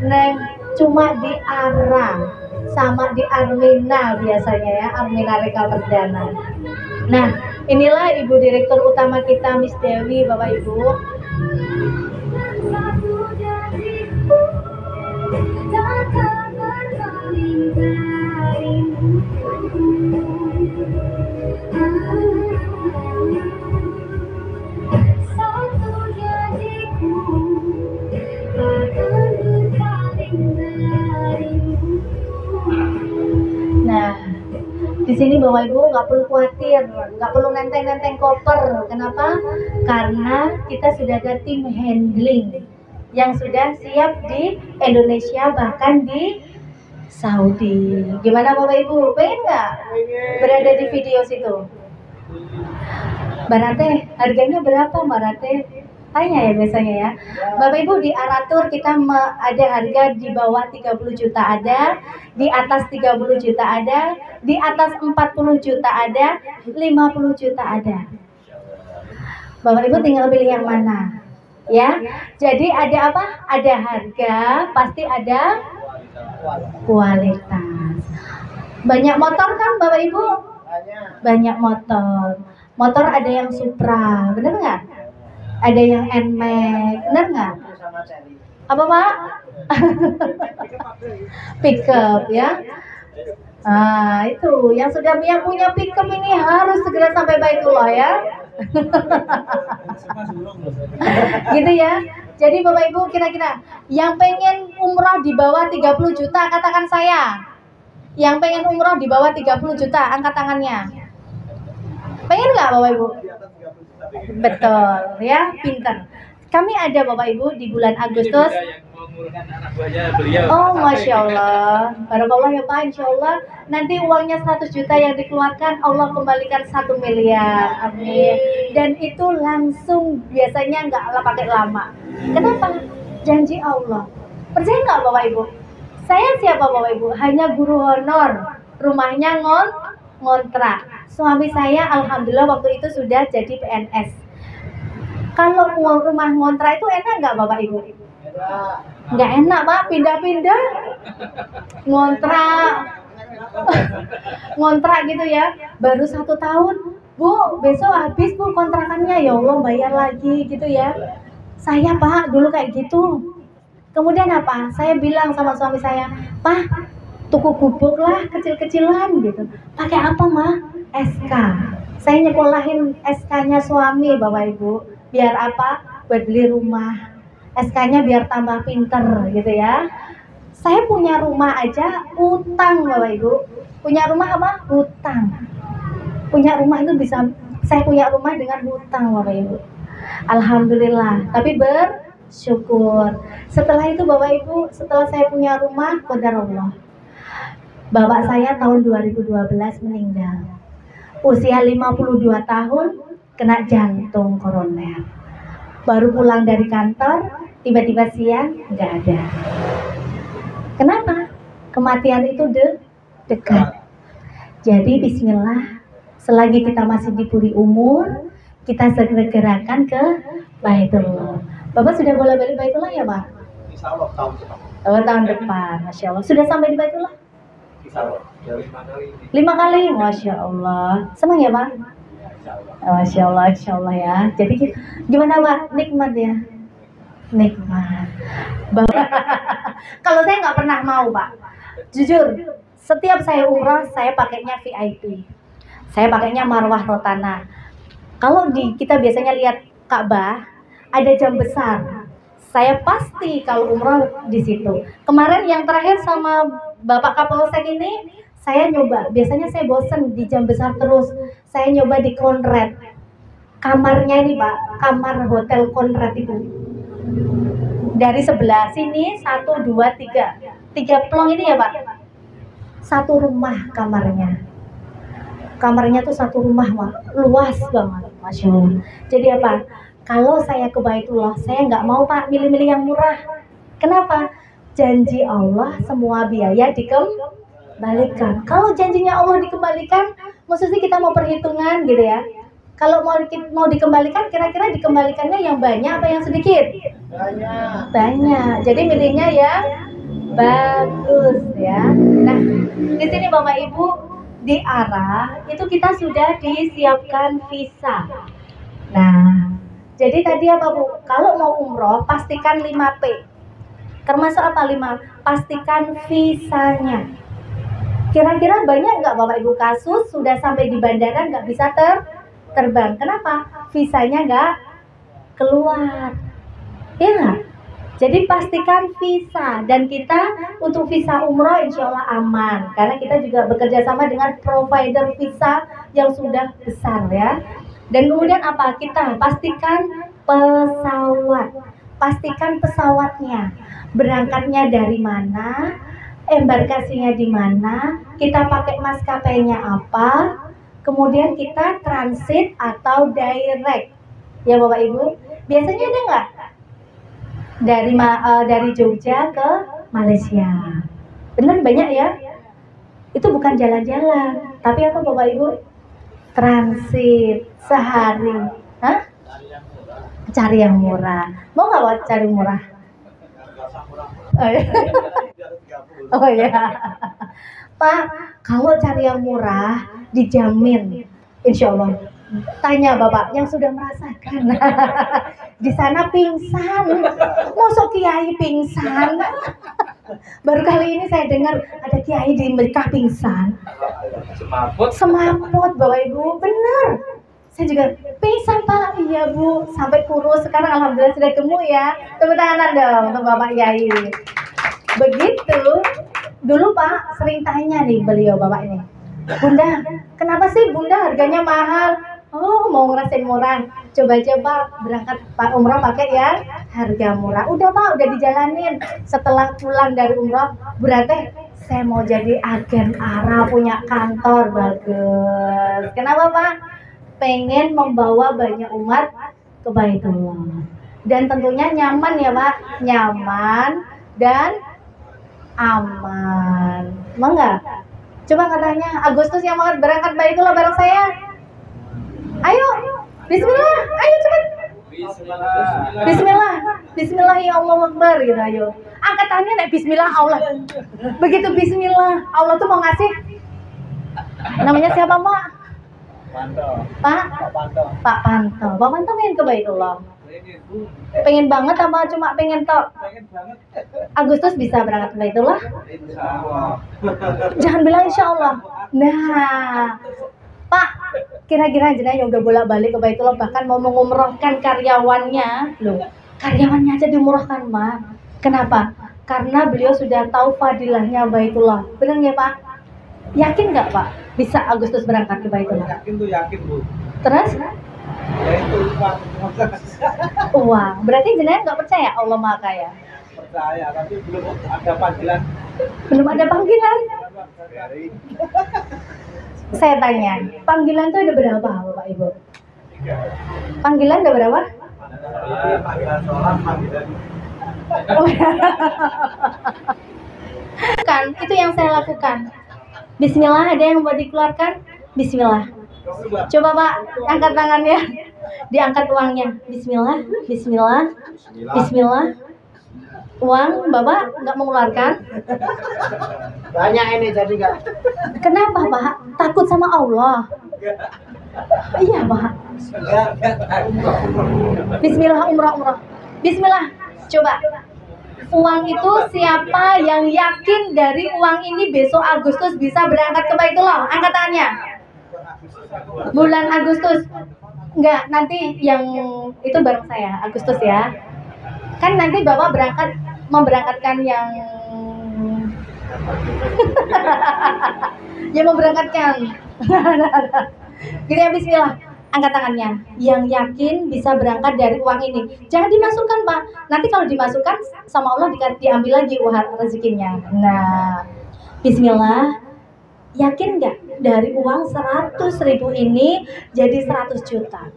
neng cuma di Arang sama di Armina biasanya ya, Armina Reka Perdana. Nah, inilah Ibu Direktur Utama kita Miss Dewi Bapak Ibu. Nah, di sini Bapak Ibu nggak perlu khawatir, nggak perlu nenteng-nenteng koper. Kenapa? Karena kita sudah ada tim handling yang sudah siap di Indonesia bahkan di Saudi. Gimana Bapak Ibu? Pengen nggak berada di video situ? Mbak Rate, harganya berapa Mbak Rate? Tanya ya biasanya ya. Bapak Ibu di Aratur kita ada harga di bawah 30 juta ada, di atas 30 juta ada, di atas 40 juta ada, 50 juta ada. Bapak Ibu tinggal pilih yang mana. Ya. Jadi ada apa? Ada harga, pasti ada kualitas. Banyak motor kan Bapak Ibu? Banyak motor. Motor ada yang Supra, bener nggak? ada yang NMAX, benar nggak? Apa Pak? Pickup ya. Nah, itu yang punya pickup ini harus segera sampai Baitullah ya. Gitu ya. Jadi Bapak Ibu kira-kira yang pengen umroh di bawah 30 juta katakan saya. Yang pengen umroh di bawah 30 juta angkat tangannya. Pengen nggak Bapak Ibu? Betul ya, pinter. Kami ada Bapak Ibu di bulan Agustus. Oh Masya Allah, barakallah ya Pak, Insya Allah nanti uangnya 100 juta yang dikeluarkan Allah kembalikan 1 miliar, amin. Dan itu langsung, biasanya nggak pakai lama. Kenapa? Janji Allah. Percaya nggak Bapak Ibu? Saya siapa Bapak Ibu? Hanya guru honor, rumahnya ngontrak. Suami saya alhamdulillah waktu itu sudah jadi PNS. Kalau rumah ngontrak itu enak nggak Bapak Ibu? Nggak enak Pak, pindah-pindah ngontrak gitu ya. Baru 1 tahun, Bu, besok habis Bu kontrakannya, ya Allah bayar lagi gitu ya. Saya Pak dulu kayak gitu. Kemudian apa? Saya bilang sama suami saya, Pak, tuku bubuk lah kecil-kecilan gitu. Pakai apa mah? SK. Saya nyekolahin SK-nya suami Bapak Ibu. Biar apa? Buat beli rumah. SK-nya biar tambah pinter gitu ya. Saya punya rumah aja utang Bapak Ibu. Punya rumah apa? Hutang. Punya rumah itu bisa, saya punya rumah dengan hutang Bapak Ibu. Alhamdulillah. Tapi bersyukur. Setelah itu Bapak Ibu, setelah saya punya rumah, qadarullah. Bapak saya tahun 2012 meninggal. Usia 52 tahun, kena jantung koroner. Baru pulang dari kantor, tiba-tiba siang nggak ada. Kenapa? Kematian itu dekat. Jadi bismillah, selagi kita masih diberi umur, kita segerakan ke Baitullah. Bapak sudah boleh balik Baitullah ya Pak? Insya Allah tahun depan. Oh, tahun depan, Masya Allah. Sudah sampai di Baitullah? Insya Allah. 5 kali, Masya Allah. Senang ya Pak? Masya Allah, Insya Allah ya. Jadi gimana Pak? Nikmat ya? Nikmat. Kalau saya nggak pernah mau Pak. Jujur, setiap saya umrah saya pakainya VIP. Saya pakainya marwah rotana. Kalau kita biasanya lihat Ka'bah, ada jam besar. Saya pasti kalau umrah di situ. Kemarin yang terakhir sama Bapak Kapolsek ini, saya nyoba. Biasanya saya bosen di jam besar terus. Saya nyoba di Conrad. Kamarnya ini Pak, kamar hotel Conrad itu. Dari sebelah sini 1, 2, 3. 3 plong ini ya Pak. 1 rumah kamarnya. Kamarnya tuh 1 rumah Pak. Luas banget, Masya Allah. Jadi apa? Kalau saya ke Baitullah, saya nggak mau Pak milih-milih yang murah. Kenapa? Janji Allah semua biaya dikembalikan. Kalau janjinya Allah dikembalikan, maksudnya kita mau perhitungan gitu ya. Kalau mau dikembalikan, kira-kira dikembalikannya yang banyak apa yang sedikit? Banyak. Jadi milihnya yang bagus ya. Nah, di sini Bapak Ibu di arah itu kita sudah disiapkan visa. Nah, jadi tadi apa Bu? Kalau mau umroh pastikan 5P. Termasuk apa 5? Pastikan visanya. Kira-kira banyak nggak Bapak Ibu kasus sudah sampai di bandara nggak bisa terbang? Kenapa? Visanya nggak keluar. Iya nggak? Jadi pastikan visa, dan kita untuk visa umroh insya Allah aman karena kita juga bekerja sama dengan provider visa yang sudah besar ya. Dan kemudian apa? Kita pastikan pesawatnya, berangkatnya dari mana, embarkasinya di mana, kita pakai maskapainya apa, kemudian kita transit atau direct ya Bapak Ibu. Biasanya ada nggak dari Jogja ke Malaysia? Bener banyak ya. Itu bukan jalan-jalan, tapi apa Bapak Ibu? Transit sehari. Hah? Cari yang murah. Mau nggak cari murah? Oh ya. Oh ya. Pak, kalau cari yang murah dijamin insya Allah Tanya Bapak yang sudah merasakan. Di sana pingsan. Mosok kiai pingsan. Baru kali ini saya dengar ada kiai di Mekah pingsan. Semaput Bapak Ibu, benar. Saya juga pingsan Pak, iya Bu, sampai kurus. Sekarang alhamdulillah sudah gemuk ya. Tepuk tangan dong untuk Bapak Kiai. Begitu. Dulu Pak sering tanya nih beliau Bapak ini, Bunda, kenapa sih Bunda harganya mahal? Oh, mau ngerasain murah. Coba-coba berangkat Pak umrah pakai ya harga murah. Udah Pak, udah dijalanin. Setelah pulang dari umrah, berarti saya mau jadi agen Arab, punya kantor bagus. Kenapa Pak? Pengen membawa banyak umat ke Baitullah. Dan tentunya nyaman ya Pak, nyaman dan aman. Emang enggak? Coba katanya Agustus yang mau berangkat Baitullah bareng saya. Ayo, Bismillah, ayo cepat. Bismillah, Bismillah ya Allah Akbar gitu ayo. Angkat tangannya naik Bismillah Allah. Begitu Bismillah, Allah tuh mau ngasih. Namanya siapa Pak? Pak Panto. Pak Panto pengen ke Baitullah. Pengen banget apa cuma pengen tok? Agustus bisa berangkat ke Baitullah? Jangan bilang insya Allah. Nah, Pak, kira-kira jenengan yang udah bolak-balik ke Baitullah bahkan mau mengumrohkan karyawannya, loh, karyawannya aja diumrohkan, Mak. Kenapa? Karena beliau sudah tahu fadilahnya Baitullah. Benar ya, Pak? Yakin nggak, Pak? Bisa Agustus berangkat ke Baitullah? Yakin tuh yakin Bu. Terus? Ya itu uang. Uang. Berarti jenengan nggak percaya Allah Maha Kaya? Percaya, tapi belum ada panggilan. Belum ada panggilan. Saya tanya, panggilan itu ada berapa Bapak Ibu? Panggilan ada berapa? Panggilan sholat, panggilan. Kan, itu yang saya lakukan. Bismillah, ada yang mau dikeluarkan? Bismillah. Coba Pak, angkat tangannya. Diangkat uangnya. Bismillah, Bismillah, Bismillah. Uang Bapak nggak mengeluarkan? Banyak ini jadi nggak. Kenapa Pak? Takut sama Allah? Iya Pak. Bismillah umrah. Bismillah. Coba. Uang itu siapa yang yakin dari uang ini besok Agustus bisa berangkat ke Baitullah? Angkat tangannya. Bulan Agustus. Enggak, nanti yang itu bareng saya, Agustus ya. Kan nanti Bapak memberangkatkan yang yang memberangkatkan. Gini ya, Bismillah. Angkat tangannya. Yang yakin bisa berangkat dari uang ini. Jangan dimasukkan Pak. Nanti kalau dimasukkan sama Allah diambil lagi uang rezekinya. Nah, Bismillah. Yakin nggak dari uang 100.000 ini jadi 100 juta?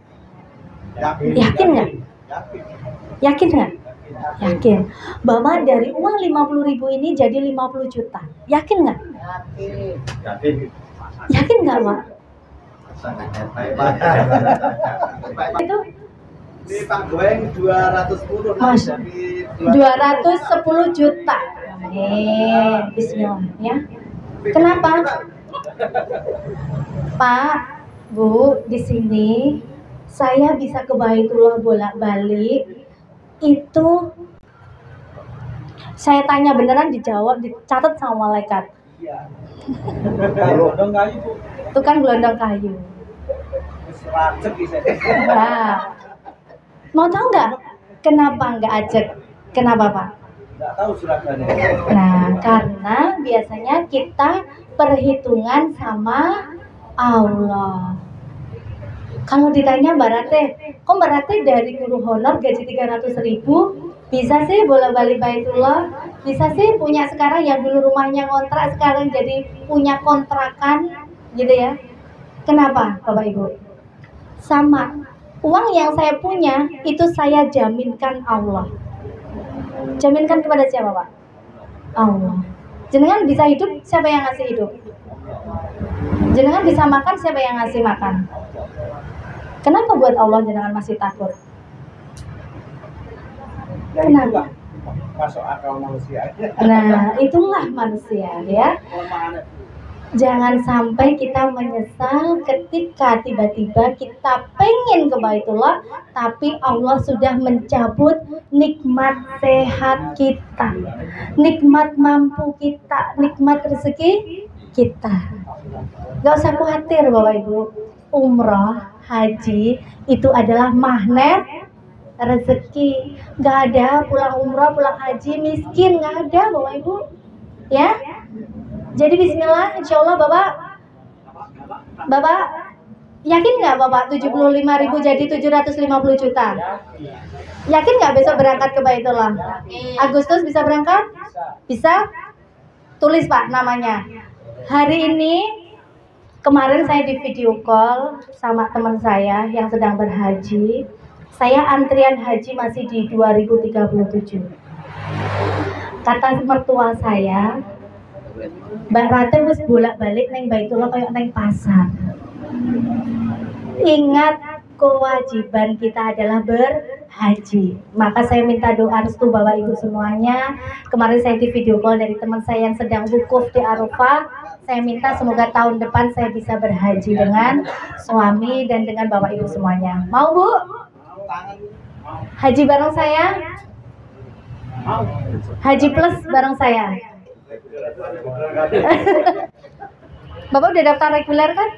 Yakin nggak? Yakin nggak? Yakin. Bapak dari uang 50.000 ini jadi 50 juta. Yakin nggak? Yakin. Yakin nggak Pak? Itu ini Pak Goeng 210 Mas, dari 210 juta. Bismillah ya. Kenapa? Pak, Bu, di sini saya bisa ke Baitullah bolak-balik. Itu saya tanya beneran dijawab, dicatat sama malaikat. Iya. Gelondong kayu Bu. Itu kan gelondong kayu. Racek bisa. Nah, mau tahu nggak kenapa nggak ajak? Kenapa Pak? Nggak tahu suragannya. Nah, karena biasanya kita perhitungan sama Allah. Kalau ditanya Mbak Rate, kok Mbak Rate dari guru honor gaji 300.000 bisa sih bolak-balik Baitullah? Bisa sih punya sekarang yang dulu rumahnya ngontrak sekarang jadi punya kontrakan gitu ya? Kenapa Bapak Ibu? Sama, uang yang saya punya itu saya jaminkan Allah. Jaminkan kepada siapa Pak? Allah. Jenengan bisa hidup, siapa yang ngasih hidup? Jenengan bisa makan, siapa yang ngasih makan? Kenapa buat Allah jenengan masih takut? Kenapa? Masuk akal manusia. Nah, itulah manusia ya. Jangan sampai kita menyesal ketika tiba-tiba kita pengen ke Baitullah, tapi Allah sudah mencabut nikmat sehat kita, nikmat mampu kita, nikmat rezeki kita. Gak usah khawatir Bapak Ibu, umroh, haji itu adalah magnet rezeki. Gak ada pulang umroh, pulang haji miskin, gak ada Bapak Ibu. Ya, jadi Bismillah, Insya Allah Bapak yakin nggak Bapak 75.000 jadi 750 juta? Yakin nggak besok berangkat ke Baitullah? Agustus bisa berangkat? Bisa? Tulis Pak namanya. Hari ini kemarin saya di video call sama teman saya yang sedang berhaji. Saya antrian haji masih di 2037. Kata mertua saya, Mbak Rate wis bolak-balik neng Baitullah kayak neng pasar. Ingat kewajiban kita adalah berhaji. Maka saya minta doa restu Bapak Ibu semuanya. Kemarin saya di video call dari teman saya yang sedang wukuf di Arafah. Saya minta semoga tahun depan saya bisa berhaji dengan suami dan dengan Bapak Ibu semuanya. Mau Bu? Haji bareng saya? Haji plus bareng saya. Bapak udah daftar reguler kan?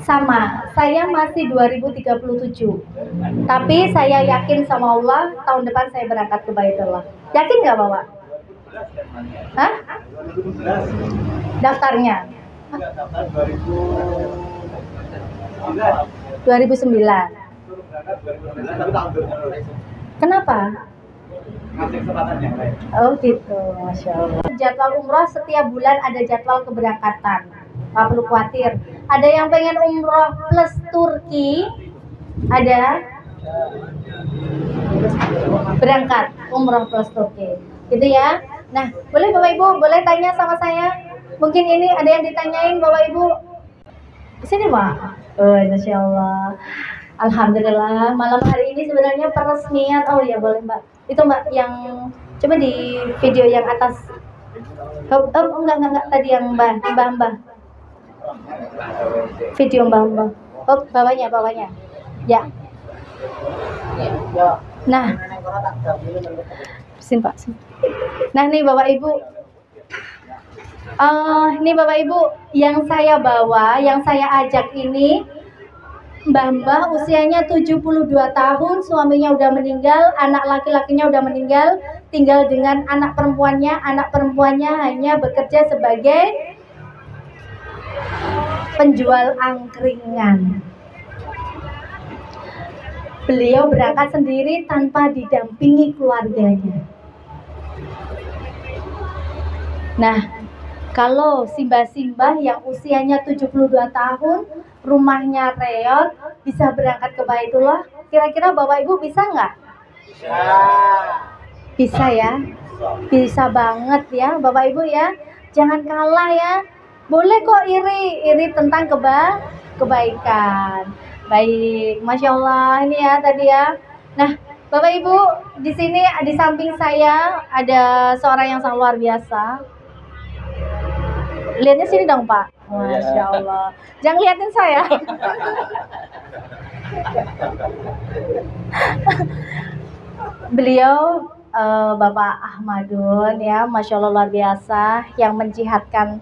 Sama, saya masih 2037. Tapi saya yakin sama Allah tahun depan saya berangkat ke Baitullah. Yakin nggak Bapak? Hah? Daftarnya? 2009. Kenapa? Oh gitu, Masya Allah. Jadwal umroh setiap bulan ada jadwal keberangkatan. Nggak perlu khawatir. Ada yang pengen umroh plus Turki, ada berangkat umroh plus Turki, gitu ya. Nah, boleh Bapak Ibu, boleh tanya sama saya. Mungkin ini ada yang ditanyain Bapak Ibu. Sini Pak. Oh, Masya Allah. Alhamdulillah, malam hari ini sebenarnya peresmian. Oh ya boleh Mbak. Itu Mbak yang coba di video yang atas. Enggak tadi yang Mbak. Video Mbak. Oh, bawahnya. Ya. Nah. Sini Pak. Nah, nih Bapak Ibu. Ini Bapak Ibu yang saya bawa, yang saya ajak ini Mbah usianya 72 tahun, suaminya udah meninggal, anak laki-lakinya udah meninggal, tinggal dengan anak perempuannya. Anak perempuannya hanya bekerja sebagai penjual angkringan. Beliau berangkat sendiri tanpa didampingi keluarganya. Nah, kalau simbah-simbah yang usianya 72 tahun, rumahnya reot, bisa berangkat ke Baitullah, kira-kira Bapak Ibu bisa nggak? Bisa ya? Bisa banget ya Bapak Ibu ya. Jangan kalah ya. Boleh kok iri tentang kebaikan. Baik, Masya Allah ini ya tadi ya. Nah, Bapak Ibu, di sini di samping saya ada seorang yang sangat luar biasa. Lihatnya sini dong Pak. Masya Allah. Jangan liatin saya. Beliau Bapak Ahmadun ya, Masya Allah luar biasa, yang menjihadkan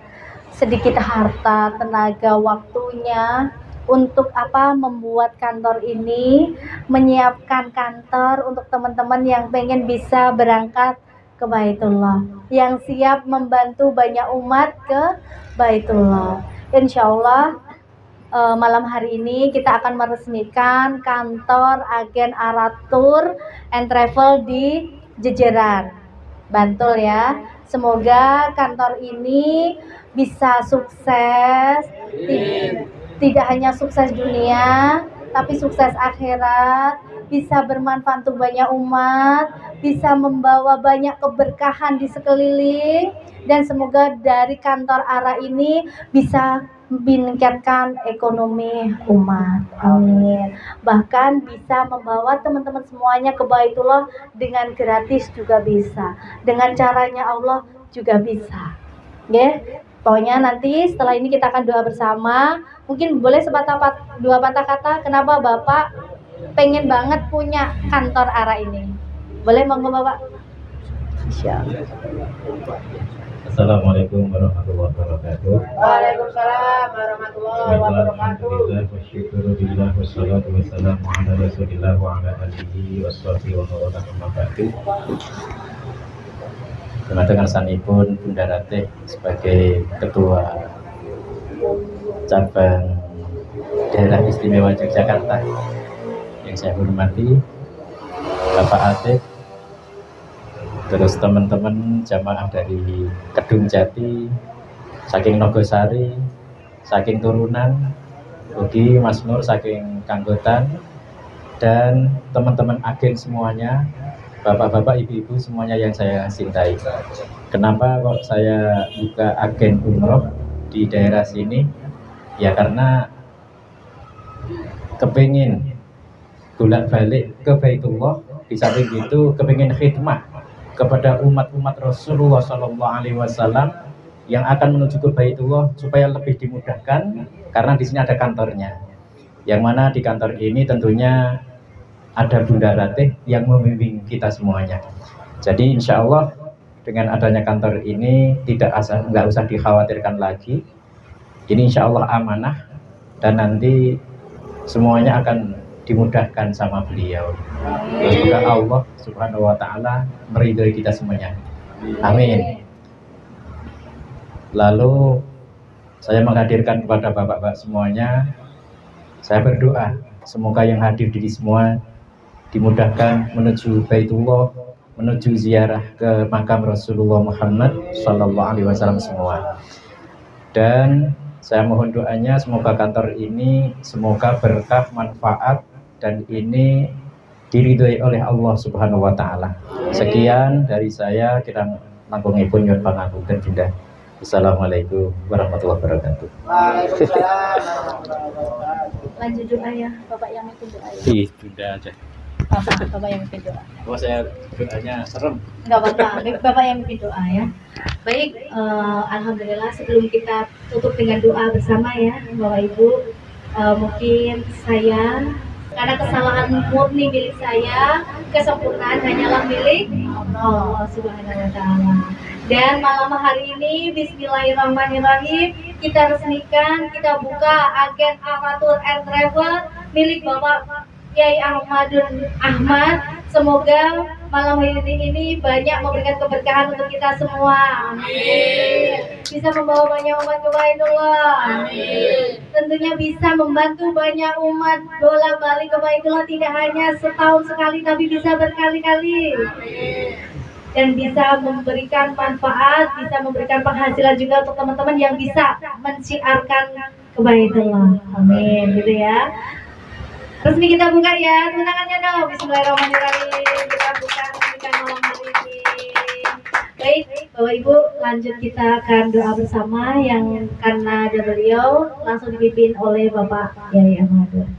sedikit harta, tenaga, waktunya untuk apa? Membuat kantor ini, menyiapkan kantor untuk teman-teman yang pengen bisa berangkat ke Baitullah, yang siap membantu banyak umat ke Baitullah. Insya Allah malam hari ini kita akan meresmikan kantor agen Aratur and Travel di Jejeran, Bantul ya. Semoga kantor ini bisa sukses, tidak hanya sukses dunia, tapi sukses akhirat, bisa bermanfaat untuk banyak umat, bisa membawa banyak keberkahan di sekeliling, dan semoga dari kantor ARA ini bisa meningkatkan ekonomi umat. Amin. Bahkan bisa membawa teman-teman semuanya ke Baitullah dengan gratis juga bisa. Dengan caranya Allah juga bisa. Ya. Pokoknya nanti setelah ini kita akan doa bersama. Mungkin boleh dua patah kata kenapa Bapak pengen banget punya kantor ARA ini. Boleh monggo Bapak? Insyaallah. Assalamualaikum warahmatullahi wabarakatuh. Waalaikumsalam warahmatullahi wabarakatuh. Alhamdulillah wasyukurillah wassalatu wassalamu ala rasulillah wa ala alihi washabihi wa man wala. Dengan sanipun Bunda Ratih sebagai ketua cabang daerah istimewa Yogyakarta yang saya hormati, Bapak Atik, terus teman-teman jamaah dari Kedung Jati, saking Nogosari, saking Turunan, Ugi, Mas Nur, saking Kanggotan, dan teman-teman agen semuanya, bapak-bapak, ibu-ibu semuanya yang saya cintai. Kenapa kok saya buka agen umroh di daerah sini? Ya karena kepingin bolak-balik ke Baitullah, di samping itu kepingin khidmah kepada umat-umat Rasulullah SAW yang akan menuju ke Baitullah supaya lebih dimudahkan karena di sini ada kantornya. Yang mana di kantor ini tentunya ada Bunda Ratih yang membimbing kita semuanya. Jadi insya Allah dengan adanya kantor ini nggak usah dikhawatirkan lagi. Ini insya Allah amanah dan nanti semuanya akan dimudahkan sama beliau. Semoga Allah Subhanahu wa Ta'ala meridhoi kita semuanya. Amin. Lalu saya menghadirkan kepada bapak-bapak semuanya, saya berdoa semoga yang hadir di semua dimudahkan menuju Baitullah, menuju ziarah ke makam Rasulullah Muhammad SAW semua. Dan saya mohon doanya semoga kantor ini semoga berkah, manfaat, dan ini diridhoi oleh Allah Subhanahu wa Ta'ala. Sekian dari saya, kita langkungipun nyuwun pangapunten Bunda. Assalamualaikum warahmatullahi wabarakatuh. Waalaikumsalam warahmatullahi wabarakatuh. Lanjut doa ya, Bapak yang mimpin doa ya. Ih, Bunda aja. Bapak yang mimpin doa. Oh, saya doanya serem. Enggak apa-apa, Bapak yang mimpin doa ya. Baik, alhamdulillah sebelum kita tutup dengan doa bersama ya, Bapak Ibu, mungkin saya karena kesalahan murni milik saya, kesempurnaan hanyalah milik Allah Subhanahu wa Ta'ala. Dan malam hari ini bismillahirrahmanirrahim kita resmikan, kita buka agen Amatur and Travel milik Bapak Kiai Ahmadun Ahmad. Semoga malam hari ini banyak memberikan keberkahan untuk kita semua. Amin. Bisa membawa banyak umat ke Baitullah. Amin. Tentunya bisa membantu banyak umat bolak-balik ke Baitullah, tidak hanya setahun sekali tapi bisa berkali-kali. Amin. Dan bisa memberikan manfaat, bisa memberikan penghasilan juga untuk teman-teman yang bisa mensiarkan ke Baitullah. Amin, gitu ya. Resmi kita buka ya, tepuk tangannya dong. Bismillahirrahmanirrahim. Kita buka resmikan malam hari ini. Baik, Bapak Ibu, lanjut kita akan doa bersama yang karena ada beliau langsung dipimpin oleh Bapak Kiai Ahmadun.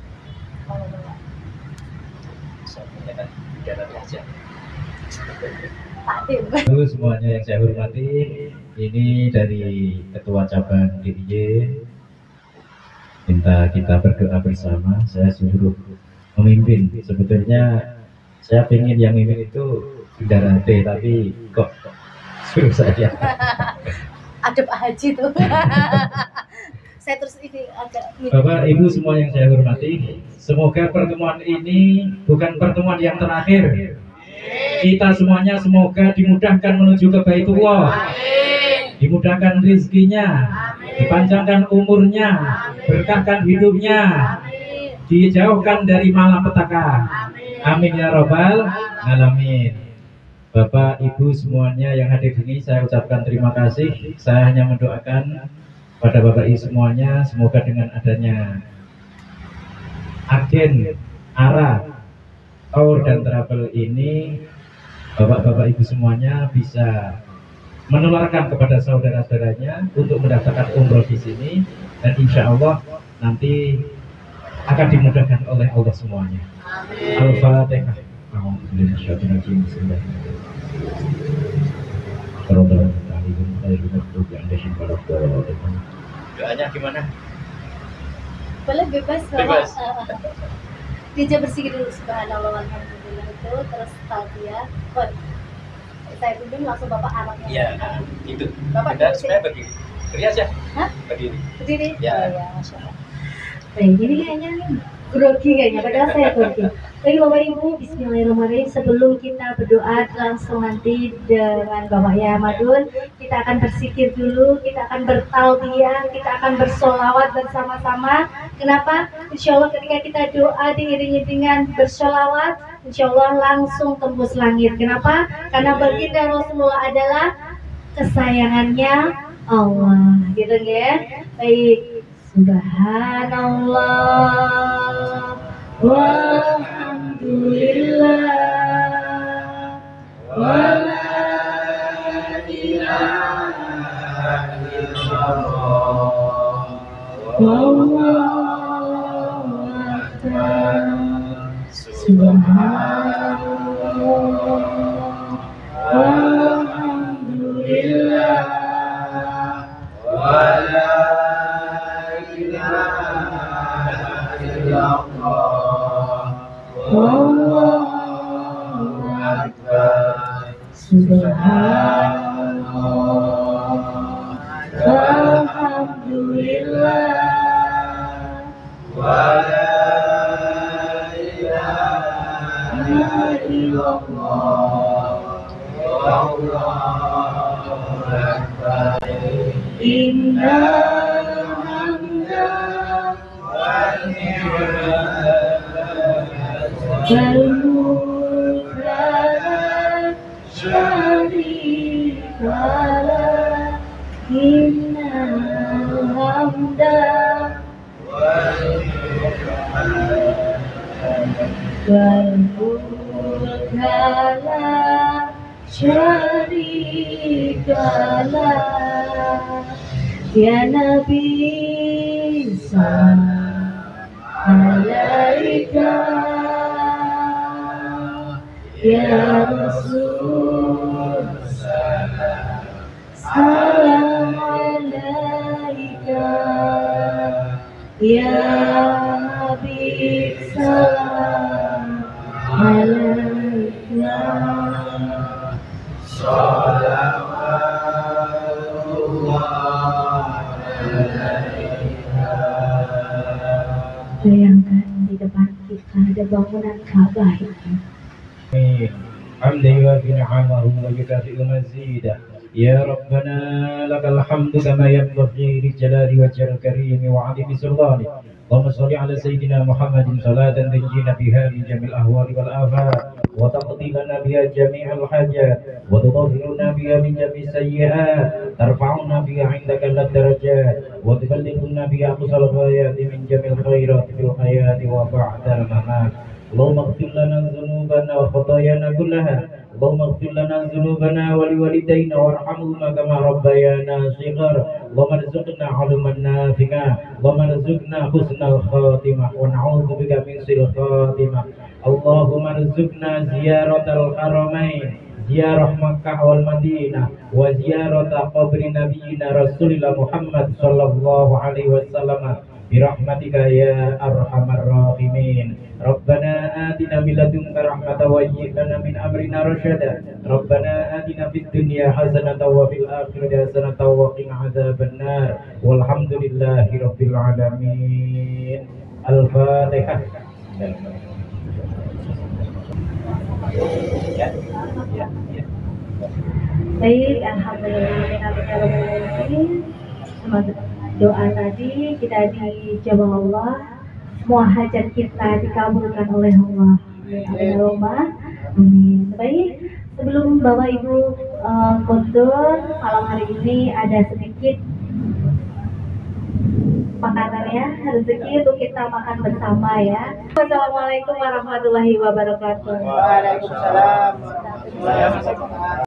Halo semuanya yang saya hormati, ini dari Ketua Cabang DIY minta kita berdoa bersama. Saya suruh memimpin. Sebetulnya saya ingin yang mimpin itu Bunda Ratih, tapi kok suruh saya. Adep haji tuh. Saya terus ini agak. Bapak Ibu semua yang saya hormati, semoga pertemuan ini bukan pertemuan yang terakhir. Kita semuanya semoga dimudahkan menuju ke Baitullah, dimudahkan rezekinya, dipanjangkan umurnya, berkahkan hidupnya, dijauhkan dari malapetaka. Amin ya robbal alamin. Bapak Ibu semuanya yang hadir ini saya ucapkan terima kasih. Saya hanya mendoakan pada Bapak Ibu semuanya, semoga dengan adanya agen ARA Tour dan Travel ini, Bapak-bapak Ibu semuanya bisa menularkan kepada saudara-saudaranya untuk mendaftarkan umroh di sini, dan insya Allah nanti akan dimudahkan oleh Allah semuanya. Al-Fatihah. Alhamdulillah. عليهم غير المغضوب عليهم ولا الضالين. Doanya gimana? Boleh bebas Bebas. Dia bersih dulu subhanallah alhamdulillah itu terus tausiah. Saya pimpin langsung Bapak Arabnya. Iya, gitu. Bapak Kita sebenarnya berdiri. Berdiri aja. Hah? Berdiri. Berdiri? Ya. Oh, ya, Masya Allah. Baik, ini kayaknya grogi kayaknya, padahal saya grogi. Baik Bapak Ibu, bismillahirrahmanirrahim. Sebelum kita berdoa langsung nanti dengan Bapak Yai Ahmadun, kita akan berzikir dulu, kita akan bertalbiyah, kita akan bersolawat bersama-sama. Kenapa? Insya Allah ketika kita doa diiringi dengan bersolawat, insya Allah langsung tembus langit. Kenapa? Karena baginda Rasulullah adalah kesayangannya Allah, gitu ya. Baik, subhanallah walhamdulillah wa la ilaha illallah wallahu akbar subhanallah walhamdulillah wa la ilaha illallah wallahu akbar subhanallah walhamdulillah wa la ilaha illallah wallahu akbar innal hamda wan ni'mata wal mulka la syarika lah innal hamda wal mulka la syarika lah ya Nabi salam alaika ya Rasul salam alaika ya Habib salam alaika bayangkan di depan kita ada bangunan Ka'bah ini. حمدا يوافي نعمه ويكافئ مزيدا يا ربنا لك الحمد كما ينبغي لجلال وجه الكريم وعظيم سلطانه اللهم صل على سيدنا محمد صلاة تنجينا بها من جميع الأهوال والآفات وتقضي لنا بها جميع الحاجات وتطهرنا بها من جميع السيئات ترفعنا بها عندك الدرجات وتبلغنا بها أقصى الغايات من جميع الخيرات في الحياة وبعد الممات اللهم اغفر لنا ذنوبنا وخطايانا كلها اللهم اغفر لنا ذنوبنا ولوالدينا وارحمهما كما ربيانا صغارا اللهم ارزقنا علما نافعا اللهم ارزقنا حسن الخاتمة ونعوذ بك من سوء الخاتمة اللهم ارزقنا زيارة الحرمين زيارة مكة والمدينة وزيارة قبر نبينا رسول الله محمد صلى الله عليه وسلم برحمتك يا أرحم الراحمين ربنا آتنا من لدنك رحمة وهيئ لنا من أمرنا رشدا ربنا آتنا في الدنيا حسنة وفي الآخرة حسنة وقنا عذاب النار والحمد لله رب العالمين الفاتحة. Baik, alhamdulillah. Semoga doa tadi kita dijawab Allah, semua hajat kita dikabulkan oleh Allah. Amin. Baik, sebelum Bapak Ibu kotor malam hari ini ada sedikit makanannya, rezeki untuk kita makan bersama ya. Wassalamualaikum warahmatullahi wabarakatuh. Waalaikumsalam warahmatullahi wabarakatuh.